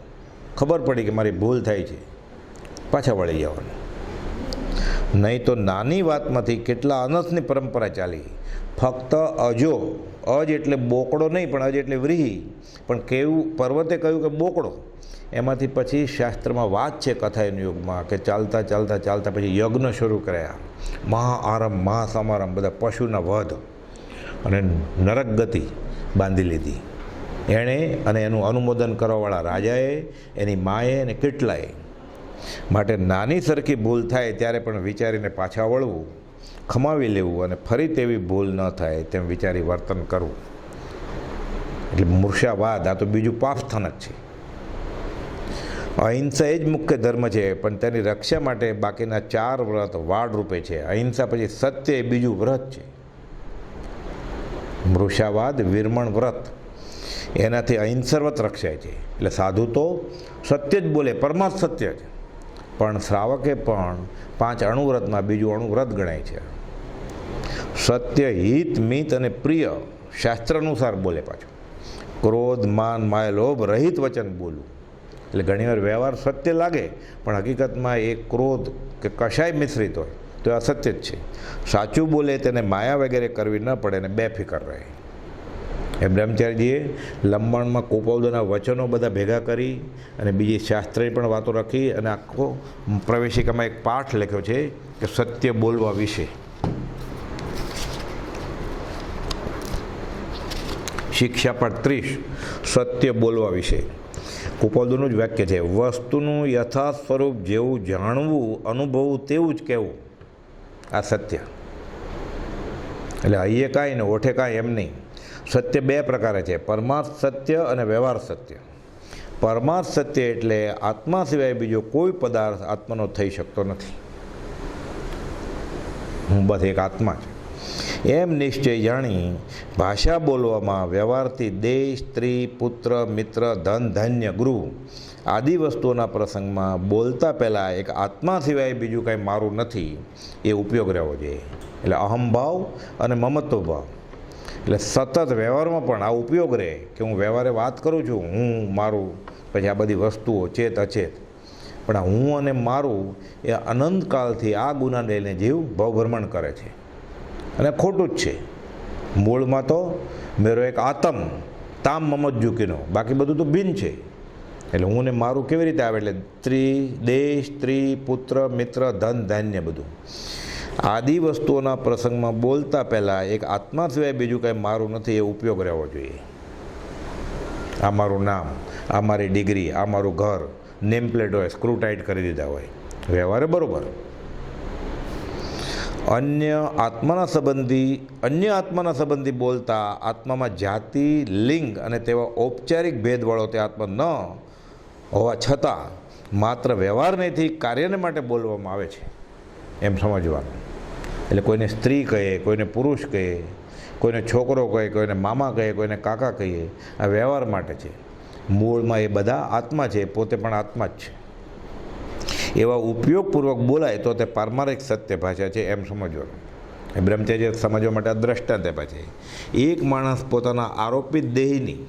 A: ખબર પડી કે મારી ભૂલ થાય છે, પાછા વળી જવાનું. નહીં તો નાની વાતમાંથી કેટલા અનર્થની પરંપરા ચાલી. ફક્ત અજ એટલે બોકડો નહીં, પણ અજ એટલે વ્રીહી, પણ કેવું પર્વતે કહ્યું કે બોકડો. એમાંથી પછી શાસ્ત્રમાં વાત છે કથાયુગ યુગમાં કે ચાલતા ચાલતા ચાલતા પછી યજ્ઞ શરૂ કર્યા. મહાઆરંભ, મહાસમારંભ, બધા પશુના વધ અને નરક ગતિ બાંધી લીધી એણે, અને એનું અનુમોદન કરવાવાળા રાજાએ, એની માએ અને કેટલાએ. માટે નાની સરખી ભૂલ થાય ત્યારે પણ વિચારીને પાછા વળવું, ખમાવી લેવું, અને ફરી તેવી ભૂલ ન થાય તેમ વિચારી વર્તન કરવું. એટલે મૂર્છાવાદ આ તો બીજું પાપ સ્થાનક છે. અહિંસા એ જ મુખ્ય ધર્મ છે, પણ તેની રક્ષા માટે બાકીના 4 વ્રત વાડ રૂપે છે. અહિંસા પછી સત્ય એ બીજું વ્રત છે. મૃષાવાદ, વિરમણ વ્રત, એનાથી અહિંસર્વત રક્ષાય છે. એટલે સાધુ તો સત્ય જ બોલે, પરમાર્થ સત્ય જ, પણ શ્રાવકે પણ 5 અણુવ્રતમાં બીજું અણુવ્રત ગણાય છે. સત્ય, હિત, મિત અને પ્રિય શાસ્ત્ર અનુસાર બોલે. પાછું ક્રોધ, માન, માય, લોભ રહિત વચન બોલવું. એટલે ઘણીવાર વ્યવહાર સત્ય લાગે, પણ હકીકતમાં એ ક્રોધ કે કશાય મિશ્રિત હોય તો એ અસત્ય જ છે. સાચું બોલે તેને માયા વગેરે કરવી ન પડે ને બેફિકર રહે. એ બ્રહ્મચારીજીએ લંબાણમાં કુપોદના વચનો બધા ભેગા કરી અને બીજી શાસ્ત્રની પણ વાતો રાખી, અને આખો પ્રવેશિકામાં એક પાઠ લખ્યો છે કે સત્ય બોલવા વિશે. શિક્ષા પાઠ 30 સત્ય બોલવા વિશે. કુપોદનું જ વાક્ય છે, વસ્તુનું યથાર્થ સ્વરૂપ જેવું જાણવું, અનુભવવું તેવું જ કહેવું, આ સત્ય. એટલે હૈયે કાંઈ ને ઓઠે કાંઈ એમ નહીં. સત્ય બે પ્રકારે છે, પરમાર્થ સત્ય અને વ્યવહાર સત્ય. પરમાર્થ સત્ય એટલે આત્મા સિવાય બીજો કોઈ પદાર્થ આત્માનો થઈ શકતો નથી. હું બસ એક આત્મા છે એમ નિશ્ચય જાણી ભાષા બોલવામાં વ્યવહારથી દેહ, સ્ત્રી, પુત્ર, મિત્ર, ધન, ધાન્ય, ગૃહ આદિ વસ્તુઓના પ્રસંગમાં બોલતા પહેલાં એક આત્મા સિવાય બીજું કાંઈ મારું નથી એ ઉપયોગ રહેવો જોઈએ. એટલે અહમભાવ અને મમત્વ ભાવ, એટલે સતત વ્યવહારમાં પણ આ ઉપયોગ રહે કે હું વ્યવહારે વાત કરું છું હું મારું, પછી આ બધી વસ્તુઓ ચેત અચેત, પણ આ હું અને મારું એ અનંતકાળથી આ ગુના લઈને જીવ ભવભ્રમણ કરે છે અને ખોટું જ છે. મૂળમાં તો મેરો એક આતમ તામ મમત ઝૂકીનો, બાકી બધું તો ભિન્ન છે. એટલે હું ને મારું કેવી રીતે આવે? એટલે દેહ, સ્ત્રી, પુત્ર, મિત્ર, ધન, ધાન્ય બધું આદિ વસ્તુઓના પ્રસંગમાં બોલતા પહેલાં એક આત્મા સિવાય બીજું કાંઈ મારું નથી એ ઉપયોગ રહેવો જોઈએ. આ મારું નામ, આ મારી ડિગ્રી, આ મારું ઘર, નેમ પ્લેટ હોય, સ્ક્રૂ ટાઈટ કરી દીધા હોય, વ્યવહારે બરાબર. અન્ય આત્માના સંબંધી બોલતા આત્મામાં જાતિ, લિંગ અને તેવા ઔપચારિક ભેદવાળો તે આત્મા ન હોવા છતાં માત્ર વ્યવહારનેથી કાર્યને માટે બોલવામાં આવે છે એમ સમજવાનું. એટલે કોઈને સ્ત્રી કહે, કોઈને પુરુષ કહે, કોઈને છોકરો કહે, કોઈને મામા કહે, કોઈને કાકા કહીએ, આ વ્યવહાર માટે છે. મૂળમાં એ બધા આત્મા છે, પોતે પણ આત્મા જ છે. એવા ઉપયોગપૂર્વક બોલાય તો તે પારમાર્થિક સત્ય ભાષા છે એમ સમજવાનું. એ બ્રહ્મચર્ય સમજવા માટે આ દ્રષ્ટાંત આપ્યા છે. એક માણસ પોતાના આરોપિત દેહની,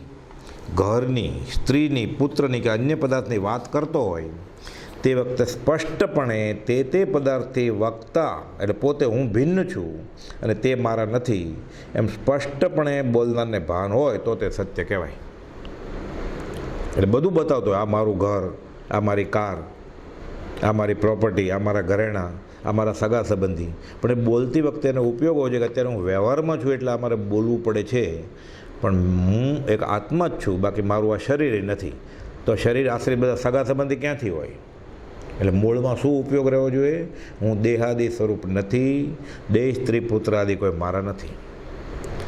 A: ઘરની, સ્ત્રીની, પુત્રની કે અન્ય પદાર્થની વાત કરતો હોય તે વખતે સ્પષ્ટપણે તે પદાર્થથી વક્તા એટલે પોતે હું ભિન્ન છું અને તે મારા નથી એમ સ્પષ્ટપણે બોલનારને ભાન હોય તો તે સત્ય કહેવાય. એટલે બધું બતાવતો હોય, આ મારું ઘર, આ મારી કાર, આ મારી પ્રોપર્ટી, આ મારા ઘરેણાં, આ મારા સગા સંબંધી, પણ એ બોલતી વખતે એનો ઉપયોગ હોય છે કે અત્યારે હું વ્યવહારમાં છું એટલે અમારે બોલવું પડે છે, પણ હું એક આત્મા જ છું, બાકી મારું આ શરીર નથી. તો શરીર આશ્રિત બધા સગા સંબંધી ક્યાંથી હોય? એટલે મૂળમાં શું ઉપયોગ રહેવો જોઈએ? હું દેહાદિ સ્વરૂપ નથી, દેહ, સ્ત્રી, પુત્ર આદિ કોઈ મારા નથી.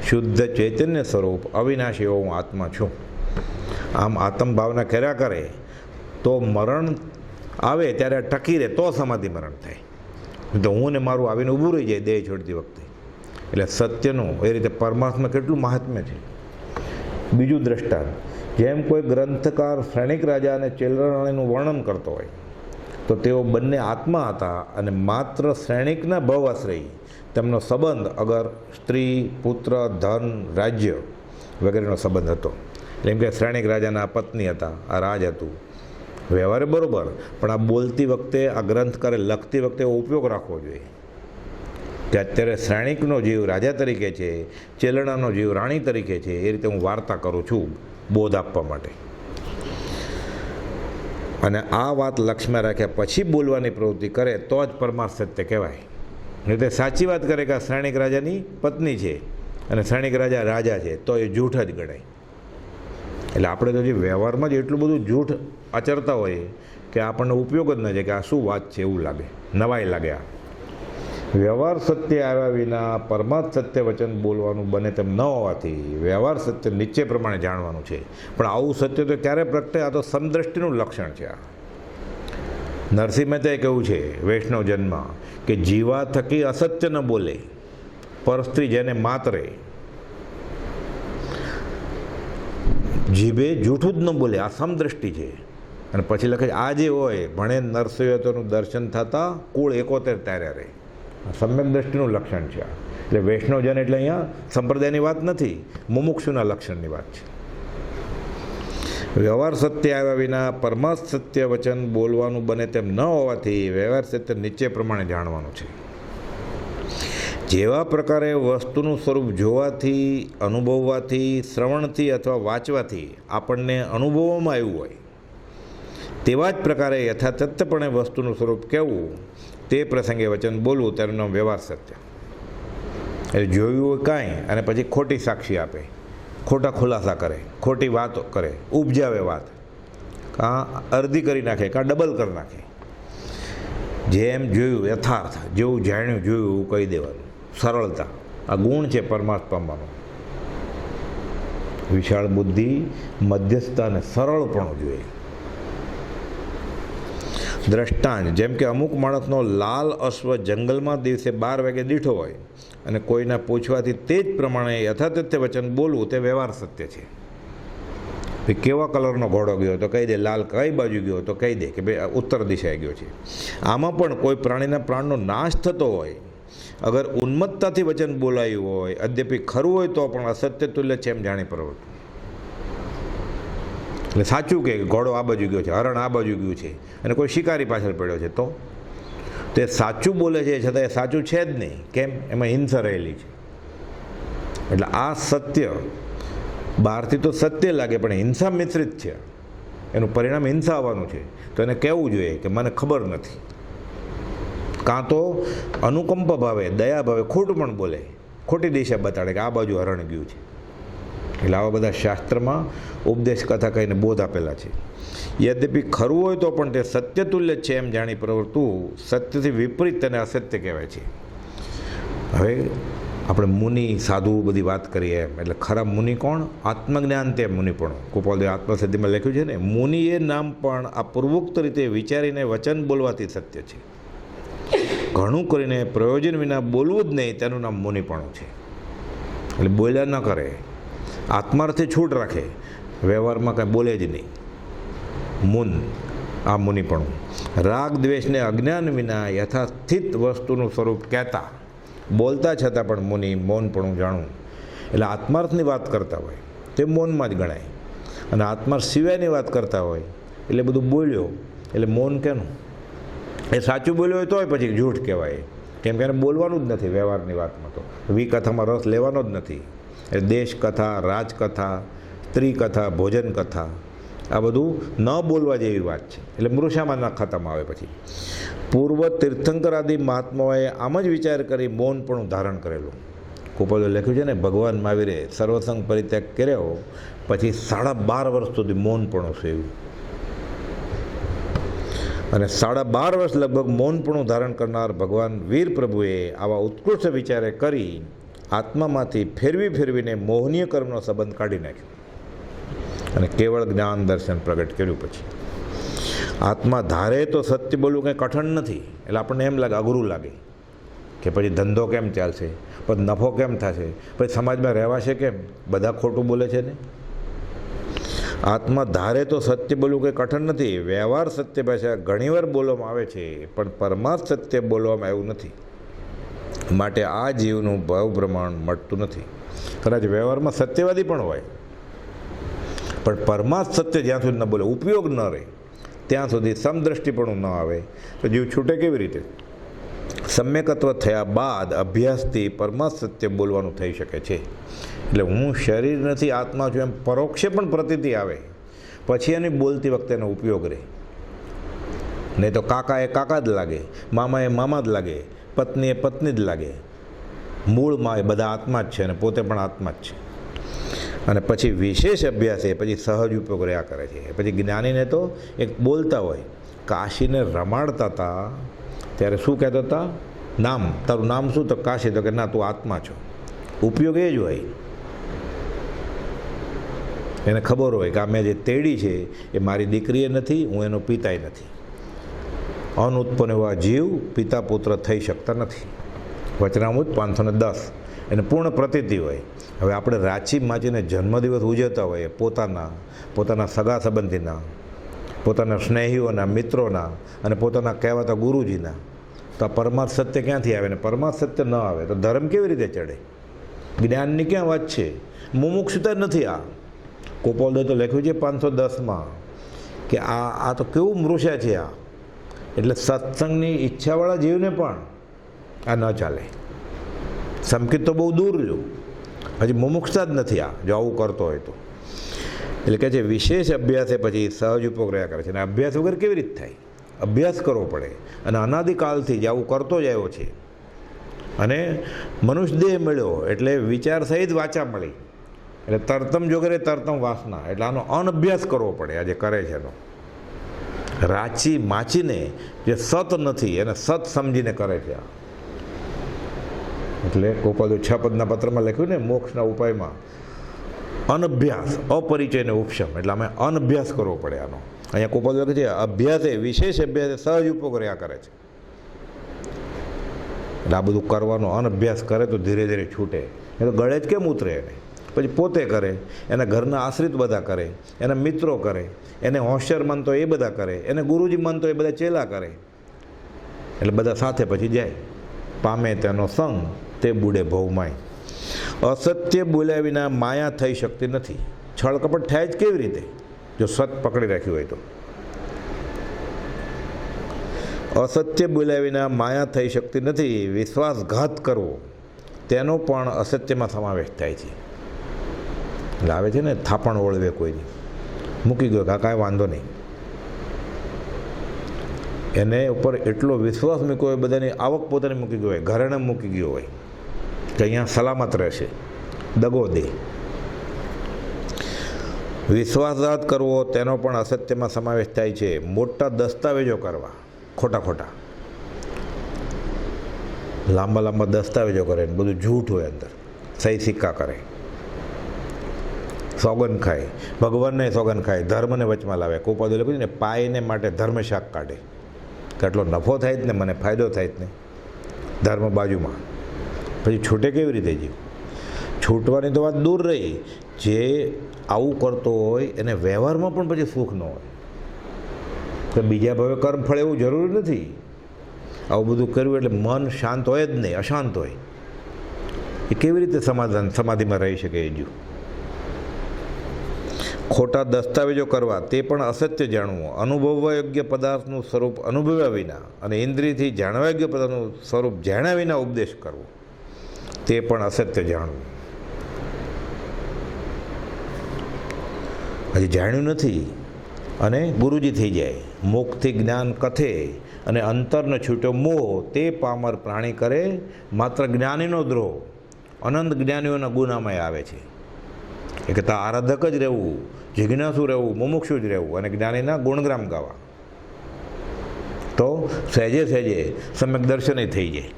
A: શુદ્ધ ચૈતન્ય સ્વરૂપ અવિનાશી એવો હું આત્મા છું. આમ આત્મ ભાવના કર્યા કરે તો મરણ આવે ત્યારે ટકી રહે તો સમાધિ મરણ થાય. તો હું ને મારું આવીને ઊભું રહી જાય દેહ છોડતી વખતે. એટલે સત્યનું એ રીતે પરમાત્મા કેટલું મહાત્મ્ય છે. બીજું દ્રષ્ટાંત, જેમ કોઈ ગ્રંથકાર શ્રેણિક રાજા અને ચેલરાણીનું વર્ણન કરતો હોય તો તેઓ બંને આત્મા હતા અને માત્ર શ્રેણિકના ભવાશ્રયી તેમનો સંબંધ અગર સ્ત્રી, પુત્ર, ધન, રાજ્ય વગેરેનો સંબંધ હતો. એટલે એમ કે શ્રેણિક રાજાના પત્ની હતા, આ રાજ હતું, વ્યવહારે બરાબર, પણ આ બોલતી વખતે, આ ગ્રંથકારે લખતી વખતે ઉપયોગ રાખવો જોઈએ કે અત્યારે શ્રેણિકનો જીવ રાજા તરીકે છે, ચેલણાનો જીવ રાણી તરીકે છે, એ રીતે હું વાર્તા કરું છું બોધ આપવા માટે. અને આ વાત લક્ષ્યમાં રાખ્યા પછી બોલવાની પ્રવૃત્તિ કરે તો જ પરમાર્થ સત્ય કહેવાય. નહીં તો સાચી વાત કરે કે આ શ્રેણિક રાજાની પત્ની છે અને શ્રેણિક રાજા છે તો એ જૂઠ જ ગણાય. એટલે આપણે તો જે વ્યવહારમાં જ એટલું બધું જૂઠ આચરતા હોઈએ કે આપણને ઉપયોગ જ ન છે કે આ શું વાત છે એવું લાગે, નવાઈ લાગે. આ વ્યવહાર સત્ય આવ્યા વિના પરમાર્થ સત્ય વચન બોલવાનું બને તેમ ન હોવાથી વ્યવહાર સત્ય નીચે પ્રમાણે જાણવાનું છે. પણ આવું સત્ય તો ક્યારે પ્રગટે? આ તો સમદ્રષ્ટિનું લક્ષણ છે. આ નરસિંહ મહેતાએ કહ્યું છે વૈષ્ણવ જન્મમાં કે જીવા થકી અસત્ય ન બોલે, પરસ્ત્રી જેને માતરે. જીભે જૂઠું જ ન બોલે, આ સમદ્રષ્ટિ છે. અને પછી લખે આ જે હોય ભણે નરસિંહતોનું દર્શન થતાં કુળ 71 તાર્યા રહે. સમ્યક દ્રષ્ટિનું લક્ષણ છે. એટલે વૈષ્ણવજન એટલે અહીંયા સંપ્રદાયની વાત નથી, મુમુક્ષુના લક્ષણની વાત છે. વ્યવહાર સત્ય આવ્યા વિના પરમાર્થ સત્ય વચન બોલવાનું બને તેમ ન હોવાથી વ્યવહાર સત્ય નીચે પ્રમાણે જાણવાનું છે. જેવા પ્રકારે વસ્તુનું સ્વરૂપ જોવાથી, અનુભવવાથી, શ્રવણથી અથવા વાંચવાથી આપણને અનુભવવામાં આવ્યું હોય તેવા જ પ્રકારે યથાતથ્યપણે વસ્તુનું સ્વરૂપ કહેવું, તે પ્રસંગે વચન બોલવું તેનું નામ વ્યવહાર સત્ય. એટલે જોયું હોય કાંઈ અને પછી ખોટી સાક્ષી આપે, ખોટા ખુલાસા કરે, ખોટી વાતો કરે, ઉપજાવે વાત, કાં અડધી કરી નાખે કાં ડબલ કરી નાખે. જેમ જોયું યથાર્થ, જેવું જાણ્યું જોયું એવું કહી દેવાનું, સરળતા, આ ગુણ છે પરમાર્થ પામવાનો. વિશાળ બુદ્ધિ, મધ્યસ્થતા અને સરળપણું જોઈએ. દ્રષ્ટાંત, જેમ કે અમુક માણસનો લાલ અશ્વ જંગલમાં દિવસે 12 વાગે દીઠો હોય અને કોઈના પૂછવાથી તે જ પ્રમાણે યથાતથ્ય વચન બોલવું તે વ્યવહાર સત્ય છે. કેવા કલરનો ઘોડો ગયો તો કહી દે, લાલ કઈ બાજુ ગયો તો કહી દે કે ભાઈ ઉત્તર દિશાએ ગયો છે. આમાં પણ કોઈ પ્રાણીના પ્રાણનો નાશ થતો હોય, અગર ઉન્મત્તાથી વચન બોલાયું હોય, અદ્યપી ખરું હોય તો પણ અસત્ય તુલ્ય છે એમ જાણી પ્રવૃત્તિ. એટલે સાચું કે ઘોડો આ બાજુ ગયો છે, હરણ આ બાજુ ગયું છે અને કોઈ શિકારી પાછળ પડ્યો છે, તો તે સાચું બોલે છે છતાં એ સાચું છે જ નહીં. કેમ? એમાં હિંસા રહેલી છે. એટલે આ સત્ય બહારથી તો સત્ય લાગે પણ હિંસા મિશ્રિત છે. એનું પરિણામ હિંસા આવવાનું છે. તો એને કહેવું જોઈએ કે મને ખબર નથી. કાં તો અનુકંપા ભાવે, દયા ભાવે ખોટું પણ બોલે, ખોટી દિશા બતાડે કે આ બાજુ હરણ ગયું છે. એટલે આવા બધા શાસ્ત્રમાં ઉપદેશ કથા કહીને બોધ આપેલા છે. યદ્યપી ખરું હોય તો પણ તે સત્યતુલ્ય છે એમ જાણી પ્રવર્તવું સત્યથી વિપરીત તેને અસત્ય કહેવાય છે. હવે આપણે મુનિ સાધુ બધી વાત કરીએ એમ, એટલે ખરા મુનિ કોણ? આત્મજ્ઞાન તે મુનિ પણ. ગોપાલદેવ આત્મસિદ્ધિમાં લખ્યું છે ને, મુનિ એ નામ પણ આ પૂર્વોક્ત રીતે વિચારીને વચન બોલવાથી સત્ય છે. ઘણું કરીને પ્રયોજન વિના બોલવું જ નહીં તેનું નામ મુનિપણું છે. એટલે બોલ્યા ન કરે, આત્માર્થે છૂટ રાખે, વ્યવહારમાં કાંઈ બોલે જ નહીં. આ મુનિપણું. રાગ દ્વેષને અજ્ઞાન વિના યથાસ્થિત વસ્તુનું સ્વરૂપ કહેતા, બોલતા છતાં પણ મુનિ મૌનપણું જાણવું. એટલે આત્માર્થની વાત કરતા હોય તે મૌનમાં જ ગણાય, અને આત્માર્થ સિવાયની વાત કરતા હોય એટલે બધું બોલ્યો એટલે મૌન કેનું? એ સાચું બોલ્યો હોય તોય પછી જૂઠ કહેવાય. કેમ કે એને બોલવાનું જ નથી. વ્યવહારની વાતમાં તો વિકથામાં રસ લેવાનો જ નથી. એ દેશ કથા, રાજકથા, સ્ત્રી કથા, ભોજન કથા, આ બધું ન બોલવા જેવી વાત છે. એટલે મૃષામાં ના ખાતામાં આવે. પછી પૂર્વ તીર્થંકર આદિ મહાત્માઓએ આમ જ વિચાર કરી મૌનપણું ધારણ કરેલું. ગોપાલે લખ્યું છે ને, ભગવાન મહાવીરે સર્વસંગ પરિત્યાગ કર્યો પછી 12.5 વર્ષ સુધી મૌનપણું સેવ્યું. અને 12.5 વર્ષ લગભગ મૌનપણું ધારણ કરનાર ભગવાન વીર પ્રભુએ આવા ઉત્કૃષ્ટ વિચારે કરી આત્મામાંથી ફેરવીને મોહનીય કર્મનો સંબંધ કાઢી નાખ્યો અને કેવળ જ્ઞાન દર્શન પ્રગટ કર્યું. પછી આત્મા ધારે તો સત્ય બોલવું કંઈ કઠણ નથી. એટલે આપણને એમ લાગે, અઘરું લાગે કે પછી ધંધો કેમ ચાલશે, પછી નફો કેમ થશે, પછી સમાજમાં રહેવાશે કેમ, બધા ખોટું બોલે છે ને. આત્મા ધારે તો સત્ય બોલવું કંઈ કઠણ નથી. વ્યવહાર સત્ય ભાષા ઘણીવાર બોલવામાં આવે છે, પણ પરમાર્થ સત્ય બોલવામાં એવું નથી. માટે આ જીવનું ભાવ પ્રમાણ મળતું નથી. કદાચ વ્યવહારમાં સત્યવાદી પણ હોય, પણ પરમાર્થ સત્ય જ્યાં સુધી ન બોલે, ઉપયોગ ન રહે ત્યાં સુધી સમદ્રષ્ટિપણું ન આવે તો જીવ છૂટે કેવી રીતે? સમ્યકત્વ થયા બાદ અભ્યાસથી પરમાર્થ સત્ય બોલવાનું થઈ શકે છે. એટલે હું શરીર નથી, આત્મા છું એમ પરોક્ષે પણ પ્રતીતિ આવે, પછી એની બોલતી વખતે એનો ઉપયોગ રહે. નહીં તો કાકા એ કાકા જ લાગે, મામા એ મામા જ લાગે, પત્ની એ પત્ની જ લાગે. મૂળમાં એ બધા આત્મા જ છે અને પોતે પણ આત્મા જ છે. અને પછી વિશેષ અભ્યાસ એ પછી સહજ ઉપયોગ રહ્યા કરે છે. પછી જ્ઞાનીને તો એક બોલતા હોય, કાશીને રમાડતા હતા ત્યારે શું કહેતા હતા? નામ, તારું નામ શું? તો કાશી. તો કે ના, તું આત્મા છો. ઉપયોગ એ જ હોય. એને ખબર હોય કે આ મેં જે તેડી છે એ મારી દીકરીએ નથી, હું એનો પિતાય નથી. અનુત્પન્ન એવા જીવ પિતા પુત્ર થઈ શકતા નથી. વચનામૃત 510 એને પૂર્ણ પ્રતીતિ હોય. હવે આપણે રાચી માચીને જન્મદિવસ ઉજવતા હોઈએ, પોતાના સગા સંબંધીના, પોતાના સ્નેહીઓના, મિત્રોના અને પોતાના કહેવાતા ગુરુજીના, તો આ પરમાર્થ સત્ય ક્યાંથી આવે? ને પરમાર્થ સત્ય ન આવે તો ધર્મ કેવી રીતે ચડે? જ્ઞાનની ક્યાં વાત છે? મુમુક્ષુતા નથી. આ ગોપાલદેવ તો લખ્યું છે 510માં કે આ તો કેવું મૃષા છે આ. એટલે સત્સંગની ઈચ્છાવાળા જીવને પણ આ ન ચાલે. સંકિત તો બહુ દૂર લ્યો, હજી મુમુક્ષતા જ નથી આ, જો આવું કરતો હોય તો. એટલે કહે છે વિશેષ અભ્યાસે પછી સહજ ઉપયોગ રહ્યા કરે છે. અને અભ્યાસ વગર કેવી રીતે થાય? અભ્યાસ કરવો પડે. અને અનાદિકાલથી જ આવું કરતો જ આવ્યો છે. અને મનુષ્ય દેહ મળ્યો એટલે વિચાર સહિત વાચા મળી, એટલે તરતમ જોગરે તરતમ વાસના. એટલે આનો અનઅભ્યાસ કરવો પડે. આ જે કરે છે એનો રાચી માચીને જે સત નથી એને સત સમજીને કરે છે. એટલે ગોપાલ 6 પદના પત્રમાં લખ્યું ને, મોક્ષના ઉપાયમાં અનભ્યાસ, અપરિચયને ઉપશમ, એટલે અમે અનભ્યાસ કરવો પડે આનો. અહીંયા કુપોદય લખે છે અભ્યાસે, વિશેષ અભ્યાસે સહજ ઉપભોગ રહ્યા કરે છે. એટલે આ બધું કરવાનો અનભ્યાસ કરે તો ધીરે ધીરે છૂટે. એ તો ગળે જ કેમ ઉતરે એને? પછી પોતે કરે, એના ઘરના આશ્રિત બધા કરે, એના મિત્રો કરે, એને હોશિયાર માનતો એ બધા કરે, એને ગુરુજી માનતો એ બધા ચેલા કરે. એટલે બધા સાથે પછી જાય. પામે તેનો સંગ તે બુડે ભવમાય. અસત્ય બોલ્યા વિના માયા થઈ શકતી નથી. છળ કપટ થાય જ કેવી રીતે જો સત પકડી રાખ્યું હોય તો? અસત્ય બોલ્યા વિના માયા થઈ શકતી નથી. વિશ્વાસઘાત કરવો તેનો પણ અસત્યમાં સમાવેશ થાય છે. એટલે આવે છે ને થાપણ વળવે કોઈની, મૂકી ગયો કાંઈ વાંધો નહીં, એને ઉપર એટલો વિશ્વાસ મૂક્યો હોય, બધાની આવક પોતાની મૂકી ગયો હોય, ઘરેણે મૂકી ગયો હોય કે અહીંયા સલામત રહેશે, દગો દે. વિશ્વાસઘાત કરવો તેનો પણ અસત્યમાં સમાવેશ થાય છે. મોટા દસ્તાવેજો કરવા, ખોટા ખોટા લાંબા લાંબા દસ્તાવેજો કરે, બધું જૂઠ હોય અંદર, સહી સિક્કા કરે, સોગન ખાય, ભગવાનને સોગન ખાય, ધર્મને વચમાં લાવે. કુપોદય લખ્યું છે ને પાયને માટે ધર્મ શાક કાઢે. કેટલો નફો થાય જ ને, મને ફાયદો થાય જ ને, ધર્મ બાજુમાં. પછી છૂટે કેવી રીતે જીવ? છૂટવાની તો વાત દૂર રહી, જે આવું કરતો હોય એને વ્યવહારમાં પણ પછી સુખ ન હોય. તો બીજા ભાવે કર્મ ફળે એવું જરૂરી નથી. આવું બધું કર્યું એટલે મન શાંત હોય જ નહીં, અશાંત હોય. એ કેવી રીતે સમાધિમાં રહી શકે એ જીવ? ખોટા દસ્તાવેજો કરવા તે પણ અસત્ય જાણવું. અનુભવવા યોગ્ય પદાર્થનું સ્વરૂપ અનુભવ્યા વિના અને ઇન્દ્રિયથી જાણવા યોગ્ય પદાર્થનું સ્વરૂપ જાણ્યા વિના ઉપદેશ કરવો તે પણ અસત્ય જાણવું. હજી જાણ્યું નથી અને ગુરુજી થઈ જાય. મુખથી જ્ઞાન કથે અને અંતરનો છૂટ્યો મોહ તે પામર પ્રાણી કરે. માત્ર જ્ઞાનીનો દ્રોહ અનંત જ્ઞાનીઓના ગુનામાં આવે છે. એ કહેતા આરાધક જ રહેવું, જિજ્ઞાસુ રહેવું, મુમુક્ષુ જ રહેવું અને જ્ઞાનીના ગુણગ્રામ ગાવા, તો સહેજે સહેજે સમ્યક દર્શન થઈ જાય.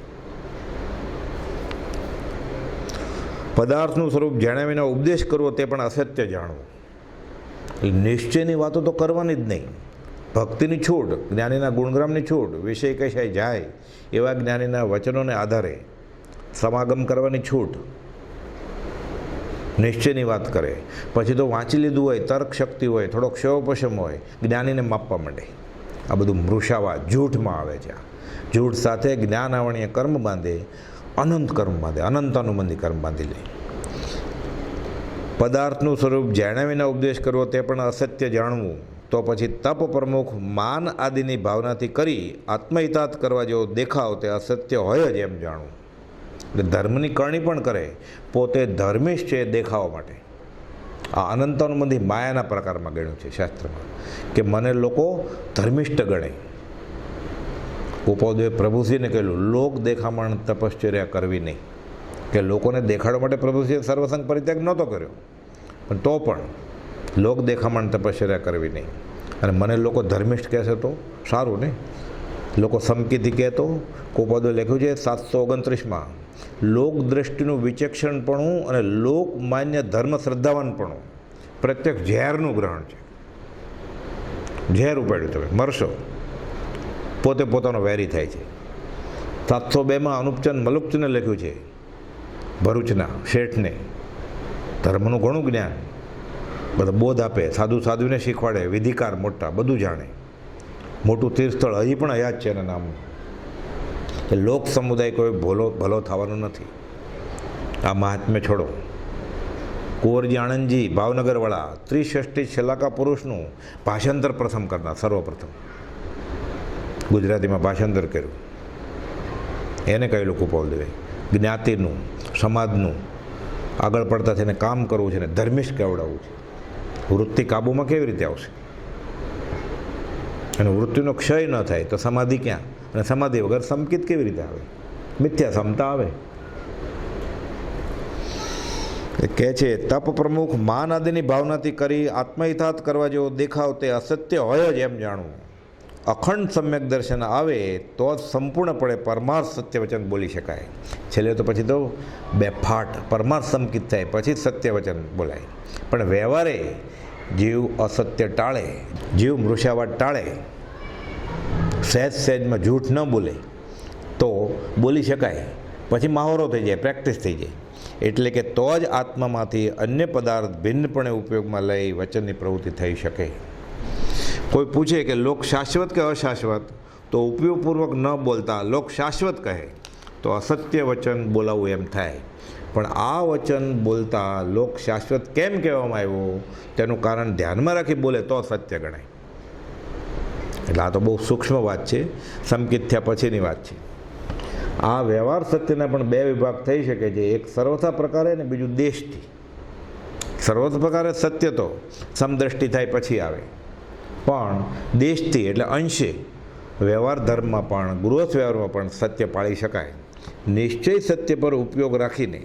A: પદાર્થનું સ્વરૂપ જાણ્યા વિના ઉપદેશ કરવો તે પણ અસત્ય જાણવું. એટલે નિશ્ચયની વાતો તો કરવાની જ નહીં. ભક્તિની છૂટ, જ્ઞાનીના ગુણગ્રામની છૂટ, વિષય કશાય જાય એવા જ્ઞાનીના વચનોને આધારે સમાગમ કરવાની છૂટ. નિશ્ચયની વાત કરે. પછી તો વાંચી લીધું હોય, તર્ક શક્તિ હોય, થોડો ક્ષયોપશમ હોય, જ્ઞાનીને માપવા માંડે. આ બધું મૃષાવા જૂઠમાં આવે છે. જૂઠ સાથે જ્ઞાન આવણીય કર્મ બાંધે, અનંત કર્મ બાંધે, અનંતાનુબંધી કર્મ બાંધી લે. પદાર્થનું સ્વરૂપ જાણ્યા વિના ઉપદેશ કરવો તે પણ અસત્ય જાણવું. તો પછી તપ પ્રમુખ માન આદિની ભાવનાથી કરી આત્મહિતાર્થ કરવા જેવો દેખાવ તે અસત્ય હોય જ એમ જાણવું. એટલે ધર્મની કરણી પણ કરે, પોતે ધર્મિષ્ઠ છે દેખાવા માટે. આ અનંતાનુબંધી માયાના પ્રકારમાં ગણ્યું છે શાસ્ત્રમાં કે મને લોકો ધર્મિષ્ઠ ગણે. કુપોદય પ્રભુશ્રીને કહેલું લોક દેખામણ તપશ્ચર્યા કરવી નહીં, કે લોકોને દેખાડવા માટે પ્રભુશ્રીએ સર્વસંગ પરિત્યાગ નહોતો કર્યો, પણ તો પણ લોક દેખામણ તપશ્ચર્યા કરવી નહીં. અને મને લોકો ધર્મિષ્ઠ કહેશે તો સારું ને. લોકો સમકીથી કહેતો. કુપોદય લખ્યું છે 729માં, લોક દ્રષ્ટિનું વિચક્ષણપણું અને લોકમાન્ય ધર્મ શ્રદ્ધાવાનપણું પ્રત્યક્ષ ઝેરનું ગ્રહણ છે. ઝેર ઉપાડ્યું તમે મરશો, પોતે પોતાનો વેરી થાય છે. 702માં અનુપચંદ મલુકચંદે લખ્યું છે, ભરૂચના શેઠને, ધર્મનું ઘણું જ્ઞાન, બધા બોધ આપે, સાધુ સાધુને શીખવાડે, વિધિકાર મોટા, બધું જાણે. મોટું તીર્થસ્થળ હજી પણ હયાત છે એના નામનું. લોક સમુદાય કોઈ ભલો થવાનો નથી. આ મહાત્મ્ય છોડો. કુંવરજી આણંદજી ભાવનગરવાળા ત્રિષષ્ઠી છેલ્લાકા પુરુષનું ભાષાંતર પ્રથમ કરનાર, સર્વપ્રથમ ગુજરાતીમાં ભાષાંતર કર્યું. એને કહેલું કુપોદય જ્ઞાતિનું, સમાજનું આગળ પડતા થઈને કામ કરવું છે ને ધર્મિષ્ઠ કહેવડાવવું છે. વૃત્તિ કાબૂમાં કેવી રીતે આવશે? અને વૃત્તિનો ક્ષય ન થાય તો સમાધિ ક્યાં? અને સમાધિ વગર સમકિત કેવી રીતે આવે? મિથ્યા સમતા આવે. એ કહે છે તપ પ્રમુખ માન આદિની ભાવનાથી કરી આત્મહિતાર્થ કરવા જેવો દેખાવ તે અસત્ય હોય જ એમ જાણવું. અખંડ સમ્યક દર્શન આવે તો જ સંપૂર્ણપણે પરમાર્થ સત્ય વચન બોલી શકાય. છેલ્લે તો પછી તો બેફાટ પરમાર્થ સંકિત થાય પછી જ સત્ય વચન બોલાય. પણ વ્યવહારે જીવ અસત્ય ટાળે, જીવ મૃષાવાદ ટાળે, સહેજમાં જૂઠ ન બોલે તો બોલી શકાય. પછી માહોરો થઈ જાય, પ્રેક્ટિસ થઈ જાય. એટલે કે તો જ આત્મામાંથી અન્ય પદાર્થ ભિન્નપણે ઉપયોગમાં લઈ વચનની પ્રવૃત્તિ થઈ શકે. કોઈ પૂછે કે લોક શાશ્વત કે અશાશ્વત, તો ઉપયોગપૂર્વક ન બોલતા લોક શાશ્વત કહે તો અસત્ય વચન બોલાવવું એમ થાય. પણ આ વચન બોલતા લોક શાશ્વત કેમ કહેવામાં આવ્યું તેનું કારણ ધ્યાનમાં રાખી બોલે તો સત્ય ગણાય. એટલે આ તો બહુ સૂક્ષ્મ વાત છે, સંકિત થયા પછીની વાત છે. આ વ્યવહાર સત્યના પણ બે વિભાગ થઈ શકે છે, એક સર્વથા પ્રકારે ને બીજું દેશથી. સર્વથા પ્રકારે સત્ય તો સમદ્રષ્ટિ થાય પછી આવે, પણ દેશથી એટલે અંશે વ્યવહાર ધર્મમાં પણ ગૃહસ્થ વ્યવહારમાં પણ સત્ય પાળી શકાય. નિશ્ચય સત્ય પર ઉપયોગ રાખીને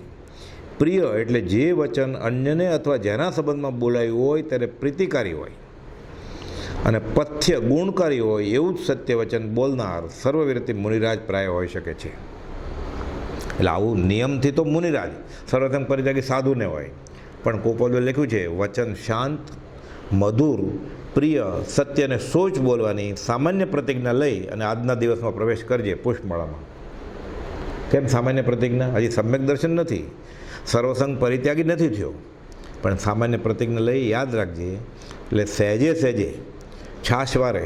A: પ્રિય એટલે જે વચન અન્યને અથવા જેના સંબંધમાં બોલાયું હોય ત્યારે પ્રીતિકારી હોય અને પથ્ય ગુણકારી હોય એવું જ સત્ય વચન બોલનાર સર્વવિરતિ મુનિરાજ પ્રાય હોઈ શકે છે. એટલે આવું નિયમથી તો મુનિરાજ સર્વપ્રથમ પરિત્યાગી સાધુને હોય, પણ કોપોલે લખ્યું છે વચન શાંત, મધુર, પ્રિય, સત્યને સોચ બોલવાની સામાન્ય પ્રતિજ્ઞા લઈ અને આજના દિવસમાં પ્રવેશ કરજે પુષ્પમાળામાં. કેમ સામાન્ય પ્રતિજ્ઞા? હજી સમ્યક દર્શન નથી, સર્વસંગ પરિત્યાગી નથી થયો, પણ સામાન્ય પ્રતિજ્ઞા લઈ યાદ રાખજે. એટલે સહેજે સહેજે છાશ વારે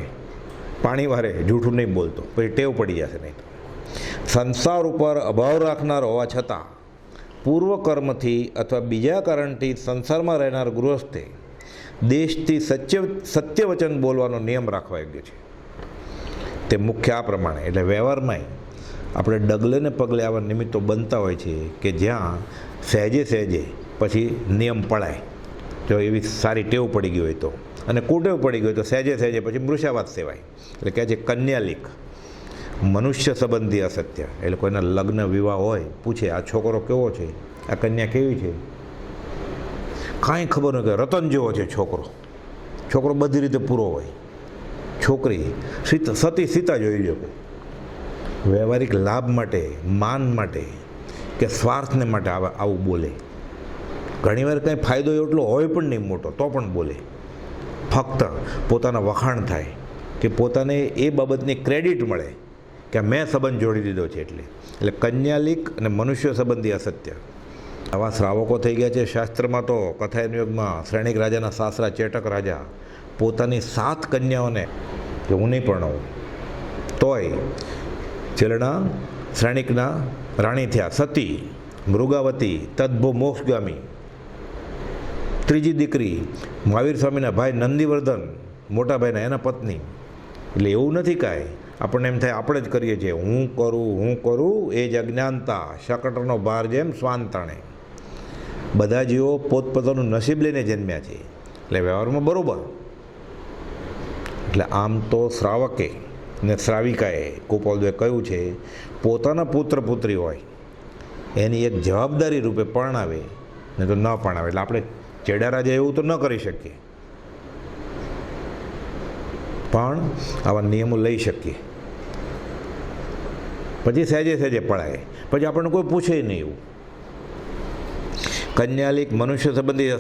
A: પાણી વારે જૂઠું નહીં બોલતો, પછી ટેવ પડી જશે. નહીં સંસાર ઉપર અભાવ રાખનાર હોવા છતાં પૂર્વ કર્મથી અથવા બીજા કારણથી સંસારમાં રહેનાર ગૃહસ્થે દેશથી સત્ય વચન બોલવાનો નિયમ રાખવા યોગ્ય છે. તે મુખ્ય આ પ્રમાણે. એટલે વ્યવહારમાં આપણે ડગલે ને પગલે આવા નિમિત્તો બનતા હોય છે કે જ્યાં સહેજે સહેજે પછી નિયમ પડાય, જો એવી સારી ટેવ પડી ગઈ હોય તો. અને કુટેવ પડી ગઈ તો સહેજે સહેજે પછી મૃષાવાદ સેવાય. એટલે કહે છે કન્યાલિક, મનુષ્ય સંબંધી અસત્ય. એટલે કોઈના લગ્ન વિવાહ હોય, પૂછે આ છોકરો કેવો છે, આ કન્યા કેવી છે, કાંઈ ખબર ન કે રતન જેવો છે છોકરો. છોકરો બધી રીતે પૂરો હોય, છોકરી સતી સીતા જોઈ લો. વ્યવહારિક લાભ માટે, માન માટે કે સ્વાર્થને માટે આવું બોલે. ઘણીવાર કંઈ ફાયદો એટલો હોય પણ નહીં મોટો, તો પણ બોલે. ફક્ત પોતાના વખાણ થાય કે પોતાને એ બાબતની ક્રેડિટ મળે કે મેં સંબંધ જોડી દીધો છે. એટલે કન્યાલિક અને મનુષ્ય સંબંધી અસત્ય. આવા શ્રાવકો થઈ ગયા છે. શાસ્ત્રમાં તો કથાયુગમાં શ્રેણિક રાજાના સાસરા ચેટક રાજા પોતાની 7 કન્યાઓને કે હું નહીં પરણાવું, તોય છેલ્લા શ્રેણિકના રાણી થયા સતી, મૃગાવતી, તદ્ભો મોક્ષગામી. ત્રીજી દીકરી મહાવીર સ્વામીના ભાઈ નંદીવર્ધન, મોટા ભાઈના એના પત્ની. એટલે એવું નથી કાંઈ આપણને એમ થાય આપણે જ કરીએ છીએ, હું કરું એ જ અજ્ઞાનતા, શકટનો ભાર જેમ શ્વાન તાણે. બધા જીવો પોતપોતાનું નસીબ લઈને જન્મ્યા છે. એટલે વ્યવહારમાં બરાબર. એટલે આમ તો શ્રાવકે ને શ્રાવિકાએ ગોપાલદેવે કહ્યું છે પોતાના પુત્ર પુત્રી હોય એની એક જવાબદારી રૂપે પરણાવે ને તો ન પરણાવે. એટલે આપણે ચેડા રાજા એવું તો ન કરી શકીએ, પણ આવા નિયમો લઈ શકીએ. પછી સહેજે સહેજે પડાય, પછી આપણને કોઈ પૂછે નહીં એવું. કન્યાલિક મનુષ્ય સંબંધી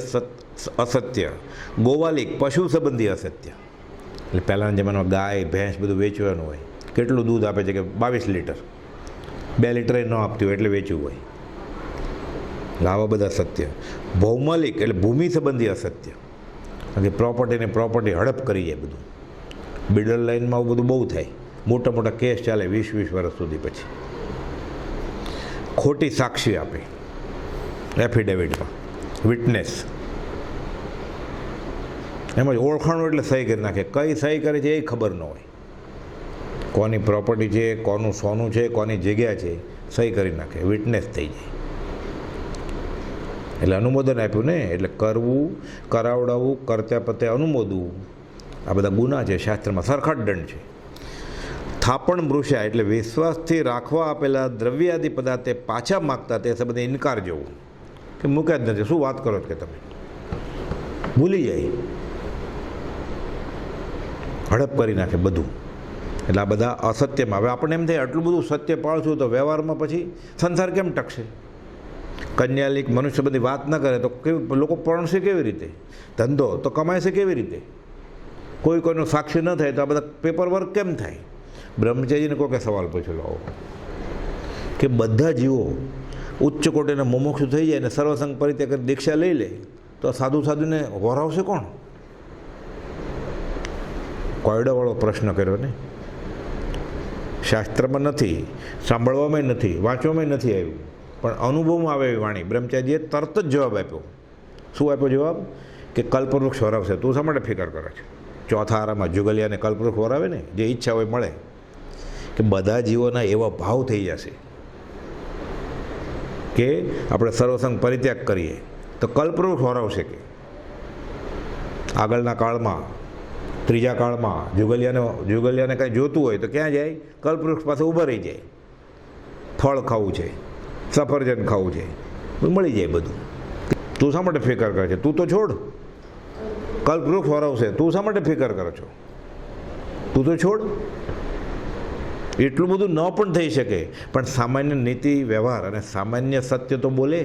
A: અસત્ય, ગોવાલિક પશુ સંબંધી અસત્ય. એટલે પહેલાંના જમાનામાં ગાય ભેંસ બધું વેચવાનું હોય, કેટલું દૂધ આપે છે કે 22 લીટર, 2 લીટરે ન આપતી હોય એટલે વેચવું હોય. એટલે આવા બધા સત્ય. ભૌમાલિક એટલે ભૂમિ સંબંધી અસત્ય, કે પ્રોપર્ટી હડપ કરી જાય બધું. બિલ્ડર લાઇનમાં આવું બધું બહુ થાય, મોટા મોટા કેસ ચાલે 20 વર્ષ સુધી. પછી ખોટી સાક્ષી આપે એફિડેવિટમાં, વિટનેસ. એમાં જ ઓળખાણું એટલે સહી કરી નાખે, કઈ સહી કરે છે એ ખબર ન હોય, કોની પ્રોપર્ટી છે, કોનું સોનું છે, કોની જગ્યા છે, સહી કરી નાખે, વિટનેસ થઈ જાય. એટલે અનુમોદન આપ્યું ને. એટલે કરવું, કરાવડાવવું, કરતા પતે અનુમોદવું, આ બધા ગુના છે. શાસ્ત્રમાં સરખા જ દંડ છે. થાપણ મૃષા એટલે વિશ્વાસથી રાખવા આપેલા દ્રવ્યાદિ પદાર્થે પાછા માગતા તે સંબંધે ઇનકાર જેવું કે મૂક્યા જ નથી, શું વાત કરો કે તમે, ભૂલી જાય, હડપ કરી નાખે બધું. એટલે આ બધા અસત્યમાં હવે આપણને એમ થાય આટલું બધું સત્ય પાળશું તો વ્યવહારમાં પછી સંસાર કેમ ટકશે? કન્યાલિક મનુષ્ય બધી વાત ન કરે તો કેવી લોકો પરણશે કેવી રીતે? ધંધો તો કમાશે કેવી રીતે? કોઈ કોઈનો સાક્ષી ન થાય તો આ બધા પેપર વર્ક કેમ થાય? બ્રહ્મચારીજીને કોઈ સવાલ પૂછેલો આવો કે બધા જીવો ઉચ્ચ કોટીના મુમુક્ષુ થઈ જાય અને સર્વસંગ પરિત્યાગ કરી દીક્ષા લઈ લે તો સાધુ સાધુને વરાવશે કોણ? કોયડાવાળો પ્રશ્ન કર્યો ને. શાસ્ત્રમાં નથી, સાંભળવામાં નથી, વાંચવામાં નથી આવ્યું, પણ અનુભવમાં આવે એવી વાણી બ્રહ્મચારીજીએ તરત જ જવાબ આપ્યો. શું આપ્યો જવાબ? કે કલ્પવૃક્ષ વરાવશે. તું શા માટે ફિકર કરે છે? ચોથા આરામાં જુગલિયાને કલ્પવૃક્ષ વરાવે ને, જે ઈચ્છા હોય મળે. કે બધા જીવોના એવા ભાવ થઈ જશે કે આપણે સર્વસંગ પરિત્યાગ કરીએ તો કલ્પવૃક્ષ વરાવશે. કે આગળના કાળમાં, ત્રીજા કાળમાં જુગલિયાને કાંઈ જોતું હોય તો ક્યાં જાય? કલ્પવૃક્ષ પાસે ઊભા રહી જાય. ફળ ખાવું છે, સફરજન ખાવું છે, મળી જાય બધું. તું શા માટે ફિકર કરે છે? તું તો છોડ, કલ્પવૃક્ષ વરાવશે. તું શા માટે ફિકર કરો છો? તું તો છોડ. એટલું બધું ન પણ થઈ શકે, પણ સામાન્ય નીતિ વ્યવહાર અને સામાન્ય સત્ય તો બોલે.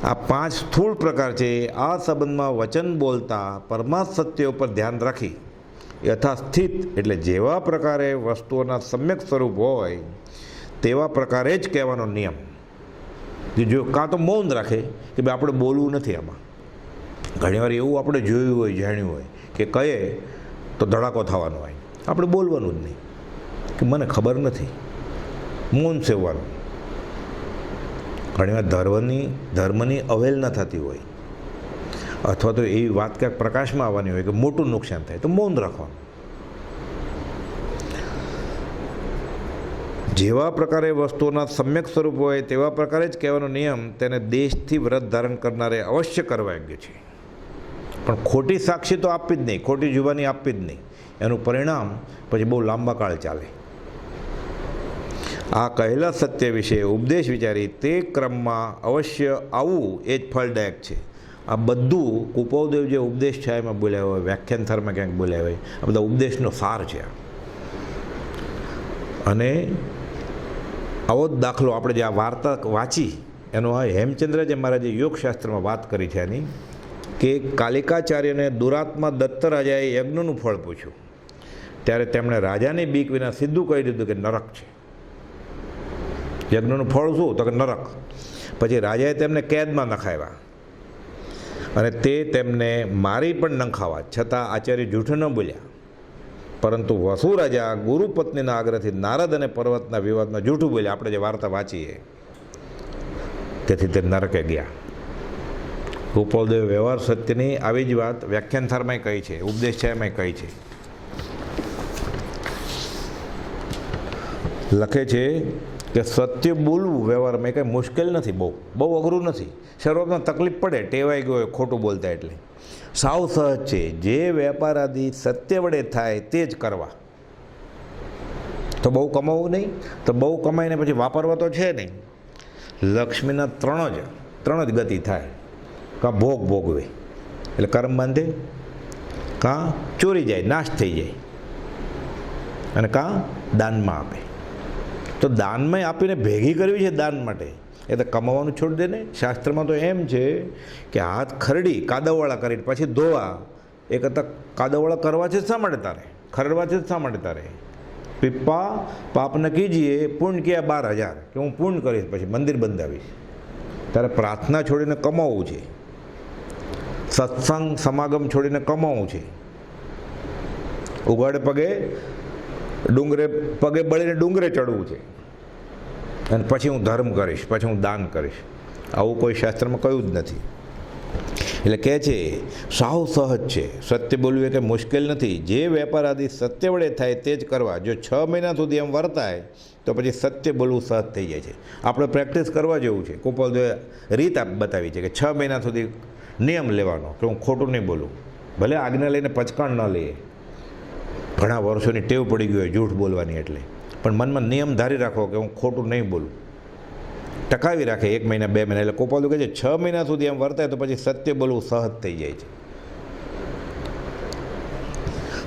A: આ 5 સ્થૂળ પ્રકાર છે. આ સંબંધમાં વચન બોલતા પરમાર્થ સત્યો પર ધ્યાન રાખી યથાસ્થિત એટલે જેવા પ્રકારે વસ્તુઓના સમ્યક સ્વરૂપ હોય તેવા પ્રકારે જ કહેવાનો નિયમ. જો કાં તો મૌન રાખે કે ભાઈ આપણે બોલવું નથી આમાં. ઘણીવાર એવું આપણે જોયું હોય, જાણ્યું હોય કે કહે તો ધડાકો થવાનો હોય, આપણે બોલવાનું જ નહીં કે મને ખબર નથી, મૌન સેવવાનું. ઘણીવાર ધર્મની અવહેલના થતી હોય અથવા તો એવી વાત ક્યાંક પ્રકાશમાં આવવાની હોય કે મોટું નુકસાન થાય તો મૌન રાખવાનું. જેવા પ્રકારે વસ્તુઓના સમ્યક સ્વરૂપ હોય તેવા પ્રકારે જ કહેવાનો નિયમ તેને દેશથી વ્રત ધારણ કરનારે અવશ્ય કરવા યોગ્ય છે. પણ ખોટી સાક્ષી તો આપવી જ નહીં, ખોટી જુબાની આપવી જ નહીં. એનું પરિણામ પછી બહુ લાંબા કાળ ચાલે. આ કહેલા સત્ય વિશે ઉપદેશ વિચારી તે ક્રમમાં અવશ્ય આવવું એ જ ફળદાયક છે. આ બધું કુપોદેવ જે ઉપદેશ છે એમાં બોલ્યા હોય, વ્યાખ્યાનથરમાં ક્યાંક બોલ્યા હોય, આ બધા ઉપદેશનો સાર છે. અને આવો જ દાખલો આપણે જે આ વાર્તા વાંચી એનો આ હેમચંદ્રજી મહારાજે યોગશાસ્ત્રમાં વાત કરી છે એની કે કાલિકાચાર્યને દુરાત્મા દત્ત રાજાએ યજ્ઞનું ફળ પૂછ્યું ત્યારે તેમણે રાજાની બીક વિના સીધું કહી દીધું કે નરક છે. યજ્ઞનું ફળ શું? તો કે નરક. પછી રાજાએ તેમને કેદમાં નખાવ્યા અને તે તેમને મારી પણ નખાવા છતાં આચાર્ય જૂઠું ન બોલ્યા. પરંતુ વસુ રાજા ગુરુપત્નીના આગ્રહથી નારદ અને પર્વતના વિવાદમાં જૂઠું બોલ્યા. આપણે જે વાર્તા વાંચીએ તેથી તે નરકે ગયા. ગોપાલદેવ વ્યવહાર સત્યની આવી જ વાત વ્યાખ્યાનથારમાં કહી છે, ઉપદેશ છે એમાં કહી છે. લખે છે કે સત્ય બોલવું વ્યવહારમાં કંઈ મુશ્કેલ નથી, બહુ અઘરું નથી. શરૂઆતમાં તકલીફ પડે, ટેવાઈ ગયો ખોટું બોલતા એટલે. સાવ સહજ છે. જે વેપાર આદિ સત્ય વડે થાય તે જ કરવા. તો બહુ કમાવું નહીં, તો બહુ કમાઈને પછી વાપરવા તો છે નહીં. લક્ષ્મીના ત્રણ જ ગતિ થાય. કાં ભોગ ભોગવે એટલે કર્મ બાંધે, કાં ચોરી જાય, નાશ થઈ જાય, અને કાં દાનમાં આપે. તો દાનમાં આપીને ભેગી કરવી છે દાન માટે, એ તો કમાવાનું છોડી દે ને. શાસ્ત્રમાં તો એમ છે કે હાથ ખરડી કાદવવાળા કરીને પછી ધોવા. એ કરતાં કાદવવાળા કરવા છે શા માટે તારે? ખરડવા છે શા માટે તારે? પીપ્પા પાપ ન કીજીએ પુણ્ય કિયા 12,000 કે હું પુણ્ય કરીશ પછી મંદિર બંધાવીશ. તારે પ્રાર્થના છોડીને કમાવવું છે, સત્સંગ સમાગમ છોડીને કમાવવું છે. ઉઘાડે પગે બળીને ડુંગરે ચડવું છે અને પછી હું ધર્મ કરીશ, પછી હું દાન કરીશ. આવું કોઈ શાસ્ત્રમાં કહ્યું જ નથી. એટલે કહે છે સાવ સહજ છે. સત્ય બોલવું એ કંઈ મુશ્કેલ નથી. જે વેપાર આદિ સત્ય વડે થાય તે જ કરવા. જો 6 મહિના સુધી એમ વર્તાય તો પછી સત્ય બોલવું સહજ થઈ જાય છે. આપણે પ્રેક્ટિસ કરવા જેવું છે. ગોપાલદેવે રીત બતાવી છે કે 6 મહિના સુધી નિયમ લેવાનો કે હું ખોટું નહીં બોલું. ભલે આજ્ઞા લઈને પચકાણ ન લઈએ, ઘણા વર્ષોની ટેવ પડી ગઈ હોય જૂઠ બોલવાની, એટલે પણ મનમાં નિયમ ધારી રાખો કે હું ખોટું નહીં બોલું. ટકાવી રાખે 1 મહિના 2 મહિના. એટલે ગોપાલદેવ કહે છે 6 મહિના સુધી એમ વર્તાય તો પછી સત્ય બોલવું સહજ થઈ જાય છે.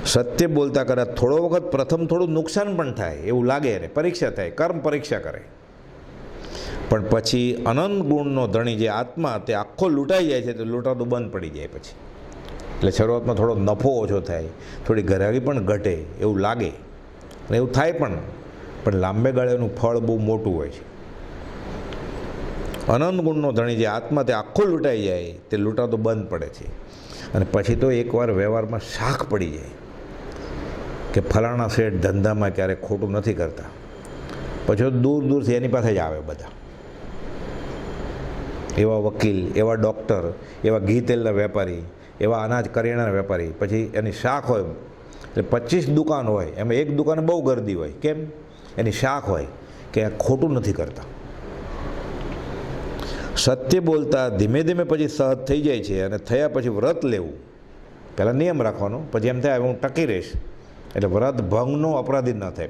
A: સત્ય બોલતા કદાચ થોડો વખત પ્રથમ થોડું નુકસાન પણ થાય એવું લાગે ને, પરીક્ષા થાય, કર્મ પરીક્ષા કરે, પણ પછી અનંત ગુણનો ધણી જે આત્મા તે આખો લૂંટાઈ જાય છે, તો લૂંટાતું બંધ પડી જાય પછી. એટલે શરૂઆતમાં થોડો નફો ઓછો થાય, થોડી ગ્રાહકી પણ ઘટે એવું લાગે, અને એવું થાય પણ લાંબે ગાળે એનું ફળ બહુ મોટું હોય છે. અનંત ગુણનો ધણી જે આત્મા તે આખો લૂંટાઈ જાય, તે લૂંટાતો બંધ પડે છે. અને પછી તો એકવાર વ્યવહારમાં શાખ પડી જાય કે ફલાણા શેઠ ધંધામાં ક્યારેક ખોટું નથી કરતા, પછી દૂર દૂરથી એની પાસે જ આવે બધા, એવા વકીલ, એવા ડૉક્ટર, એવા ઘી તેલના વેપારી, એવા અનાજ કરિયાણાના વેપારી. પછી એની શાખ હોય એટલે 25 દુકાન હોય, એમાં એક દુકાને બહુ ગર્દી હોય. કેમ? એની શાખ હોય કે આ ખોટું નથી કરતા. સત્ય બોલતા ધીમે ધીમે પછી સહજ થઈ જાય છે, અને થયા પછી વ્રત લેવું, પહેલાં નિયમ રાખવાનો, પછી એમ થાય હું ટકી રહીશ, એટલે વ્રત ભંગનો અપરાધી ન થાય.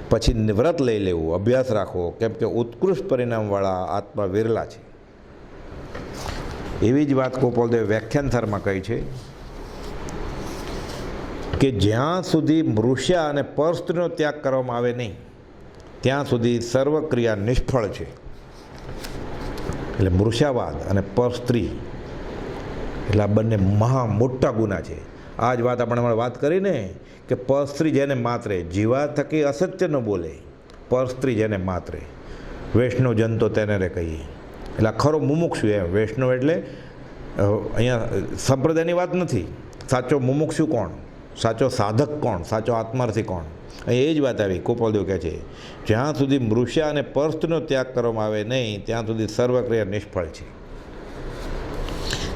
A: પછી વ્રત લઈ લેવું, અભ્યાસ રાખવો, કેમ કે ઉત્કૃષ્ટ પરિણામવાળા આત્મા વિરલા છે. એવી જ વાત ગોપાલદેવ વ્યાખ્યાનથારમાં કહી છે કે જ્યાં સુધી મૃષ્યા અને પરસ્ત્રીનો ત્યાગ કરવામાં આવે નહીં, ત્યાં સુધી સર્વ ક્રિયા નિષ્ફળ છે. એટલે મૃષ્યાવાદ અને પરસ્ત્રી એટલે આ બંને મહા મોટા ગુના છે. આ જ વાત આપણે વાત કરીને કે પરસ્ત્રી જેને માત્રે, જીવા થકી અસત્ય ન બોલે, પરસ્ત્રી જેને માત્રે, વૈષ્ણવ જન તો તેને રે કહીએ. એટલે આ ખરો મુમુક્ષુ એમ. વૈષ્ણવ એટલે અહીંયા સંપ્રદાયની વાત નથી. સાચો મુમુક્ષુ કોણ, સાચો સાધક કોણ, સાચો આત્માર્થી કોણ, અહીં એ જ વાત આવી. ગોપાલદેવ કહે છે જ્યાં સુધી મૃષ્યા અને પરસ્ત્રીનો ત્યાગ કરવામાં આવે નહીં, ત્યાં સુધી સર્વક્રિયા નિષ્ફળ છે.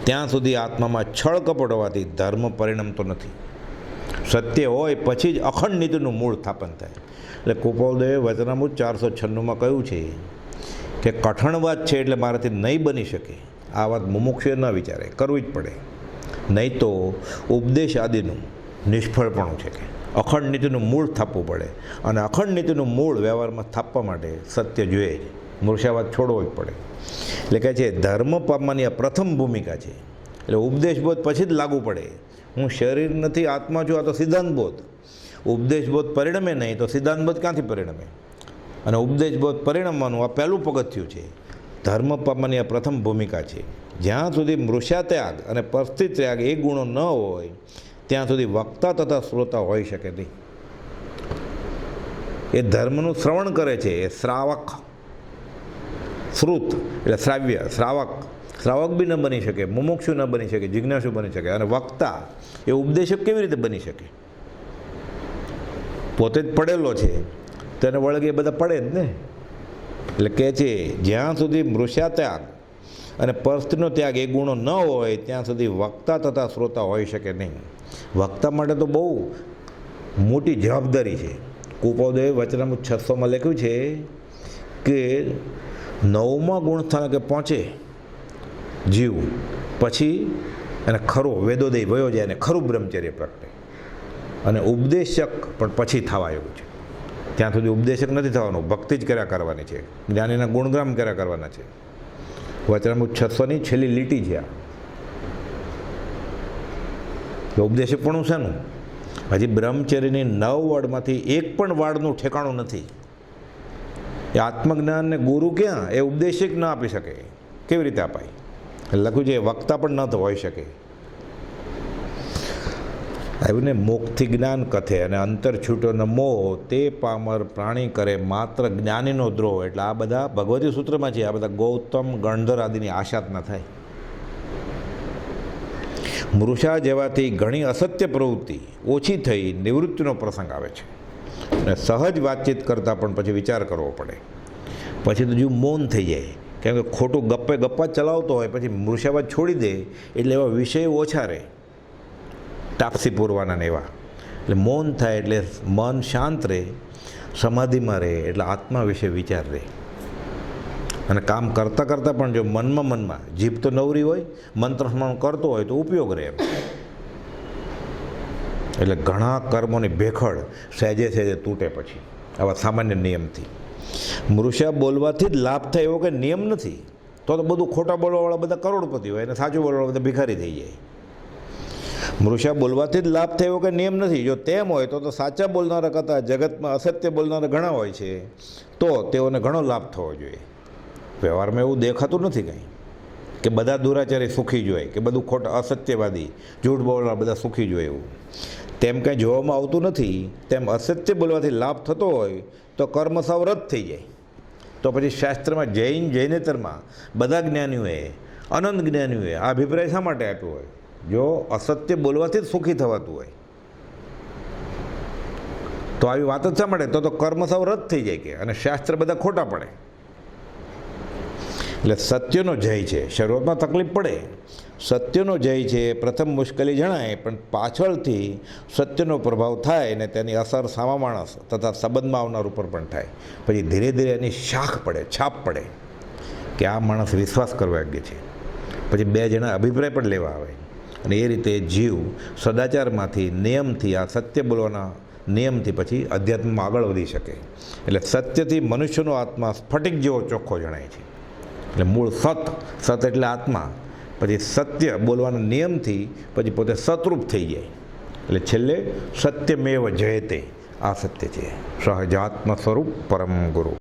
A: ત્યાં સુધી આત્મામાં છળ કપટ હોવાથી ધર્મ પરિણમતો નથી. સત્ય હોય પછી જ અખંડ નીતિનું મૂળ સ્થાપન થાય. એટલે ગોપાલદેવે વચનામૃત 496માં કહ્યું છે કે કઠણ વાત છે એટલે મારાથી નહીં બની શકે. આ વાત મુમુક્ષુએ ન વિચારે, કરવું જ પડે, નહીં તો ઉપદેશ આદિનું નિષ્ફળપણું છે. કે અખંડ નીતિનું મૂળ સ્થાપવું પડે, અને અખંડ નીતિનું મૂળ વ્યવહારમાં સ્થાપવા માટે સત્ય જોઈએ જ, મૃષ્યાવાદ છોડવો જ પડે. એટલે કહે છે ધર્મ પામવાની આ પ્રથમ ભૂમિકા છે. એટલે ઉપદેશબોધ પછી જ લાગુ પડે. હું શરીર નથી, આત્મા છું, આ તો સિદ્ધાંતબોધ. ઉપદેશબોધ પરિણમે નહીં તો સિદ્ધાંતબોધ ક્યાંથી પરિણમે? અને ઉપદેશબોધ પરિણમવાનું આ પહેલું પગથિયું છે. ધર્મ પામવાની આ પ્રથમ ભૂમિકા છે. જ્યાં સુધી મૃષ્યા ત્યાગ અને પરસ્ત્રી ત્યાગ એ ગુણો ન હોય, ત્યાં સુધી વક્તા તથા શ્રોતા હોઈ શકે નહીં. એ ધર્મનું શ્રવણ કરે છે એ શ્રાવક, શ્રુત એટલે શ્રાવ્ય, શ્રાવક બી ન બની શકે, મુમુક્ષુ ન બની શકે, જિજ્ઞાસુ બની શકે. અને વક્તા એ ઉપદેશક કેવી રીતે બની શકે? પોતે જ પડેલો છે, તેને વળગે એ બધા પડે જ ને. એટલે કહે છે જ્યાં સુધી મૃષ્યા ત્યાગ અને પરસ્ત્રીનો ત્યાગ એ ગુણો ન હોય, ત્યાં સુધી વક્તા તથા શ્રોતા હોઈ શકે નહીં. વક્તા માટે તો બહુ મોટી જવાબદારી છે. ગોપાલદેવે વચનામૃત 600માં લખ્યું છે કે 9મા ગુણસ્થાનકે પહોંચે જીવ પછી એને ખરો વેદોદય વયો જાય અને ખરું બ્રહ્મચર્ય પ્રગટે. અને ઉપદેશક પણ પછી થવા એવું છે. ત્યાં સુધી ઉપદેશક નથી થવાનું, ભક્તિ જ કર્યા કરવાની છે, જ્ઞાનીના ગુણગ્રામ કર્યા કરવાના છે. વચનામૃત 600ની છેલ્લી લીટી છે આ. ઉપદેશક પણ શેનું? હજી બ્રહ્મચર્યની 9 વાડમાંથી એક પણ વાડનું ઠેકાણું નથી. એ આત્મજ્ઞાનને ગુરુ ક્યાં? એ ઉપદેશક ન આપી શકે. કેવી રીતે અપાય? લખ્યું છે વક્તા પણ ન હોઈ શકે. આવ્યું ને મોક્ષથી જ્ઞાન કથે અને અંતર છૂટો ન મોહ, તે પામર પ્રાણી કરે માત્ર જ્ઞાનીનો દ્રોહ. એટલે આ બધા ભગવતી સૂત્રમાં છે. આ બધા ગૌતમ, ગણધર આદિની આશા જ ન થાય. મૃષા જેવાથી ઘણી અસત્ય પ્રવૃત્તિ ઓછી થઈ નિવૃત્તિનો પ્રસંગ આવે છે. અને સહજ વાતચીત કરતાં પણ પછી વિચાર કરવો પડે. પછી તો જો મૌન થઈ જાય, કેમ કે ખોટું ગપ્પા ચલાવતો હોય, પછી મૃષાવાદ છોડી દે એટલે એવા વિષયો ઓછા રહે, તાપસી પૂરવાના ને એવા. એટલે મૌન થાય એટલે મન શાંત રહે, સમાધિમાં રહે, એટલે આત્મા વિશે વિચાર રહે. અને કામ કરતાં કરતાં પણ જો મનમાં જીભ તો નવરી હોય, મંત્ર સ્મરણ કરતો હોય તો ઉપયોગ રહે એમ. એટલે ઘણા કર્મોની ભેખડ સહેજે તૂટે પછી આવા સામાન્ય નિયમથી. મૃષા બોલવાથી જ લાભ થાય એવો કંઈ નિયમ નથી. તો બધું ખોટા બોલવાવાળા બધા કરોડપતિ હોય અને સાચું બોલવાવાળા બધા ભિખારી થઈ જાય. મૃષા બોલવાથી જ લાભ થયો કે નિયમ નથી. જો તેમ હોય તો સાચા બોલનારા કરતાં જગતમાં અસત્ય બોલનારા ઘણા હોય છે, તો તેઓને ઘણો લાભ થવો જોઈએ. વ્યવહારમાં એવું દેખાતું નથી કંઈ કે બધા દુરાચારી સુખી જોઈએ, કે બધું ખોટા અસત્યવાદી જૂઠ બોલનારા બધા સુખી જોઈએ. એવું તેમ કંઈ જોવામાં આવતું નથી. તેમ અસત્ય બોલવાથી લાભ થતો હોય તો કર્મ સાવ રદ થઈ જાય. તો પછી શાસ્ત્રમાં જૈનેતરમાં બધા જ્ઞાનીઓએ, અનંત જ્ઞાનીઓએ આ અભિપ્રાય શા માટે આપ્યો હોય? જો અસત્ય બોલવાથી જ સુખી થવાતું હોય તો આવી વાત જ શા માટે? તો કર્મ સાવ રદ થઈ જાય કે, અને શાસ્ત્ર બધા ખોટા પડે. એટલે સત્યનો જય છે. શરૂઆતમાં તકલીફ પડે, સત્યનો જય છે, પ્રથમ મુશ્કેલી જણાય, પણ પાછળથી સત્યનો પ્રભાવ થાય અને તેની અસર સામા માણસ તથા સંબંધમાં આવનાર ઉપર પણ થાય. પછી ધીરે ધીરે એની શાખ પડે, છાપ પડે કે આ માણસ વિશ્વાસ કરવા યોગ્ય છે. પછી બે જણા અભિપ્રાય પણ લેવા આવે, અને એ રીતે જીવ સદાચારમાંથી, નિયમથી, આ સત્ય બોલવાના નિયમથી પછી અધ્યાત્મમાં આગળ વધી શકે. એટલે સત્યથી મનુષ્યનો આત્મા સ્ફટિક જેવો ચોખ્ખો જણાય છે. એટલે મૂળ સત એટલે આત્મા, પછી સત્ય બોલવાના નિયમથી પછી પોતે સતરૂપ થઈ જાય. એટલે છેલ્લે સત્યમેવ જયતે, આ સત્ય છે. સહજાત્મ સ્વરૂપ પરમ ગુરુ.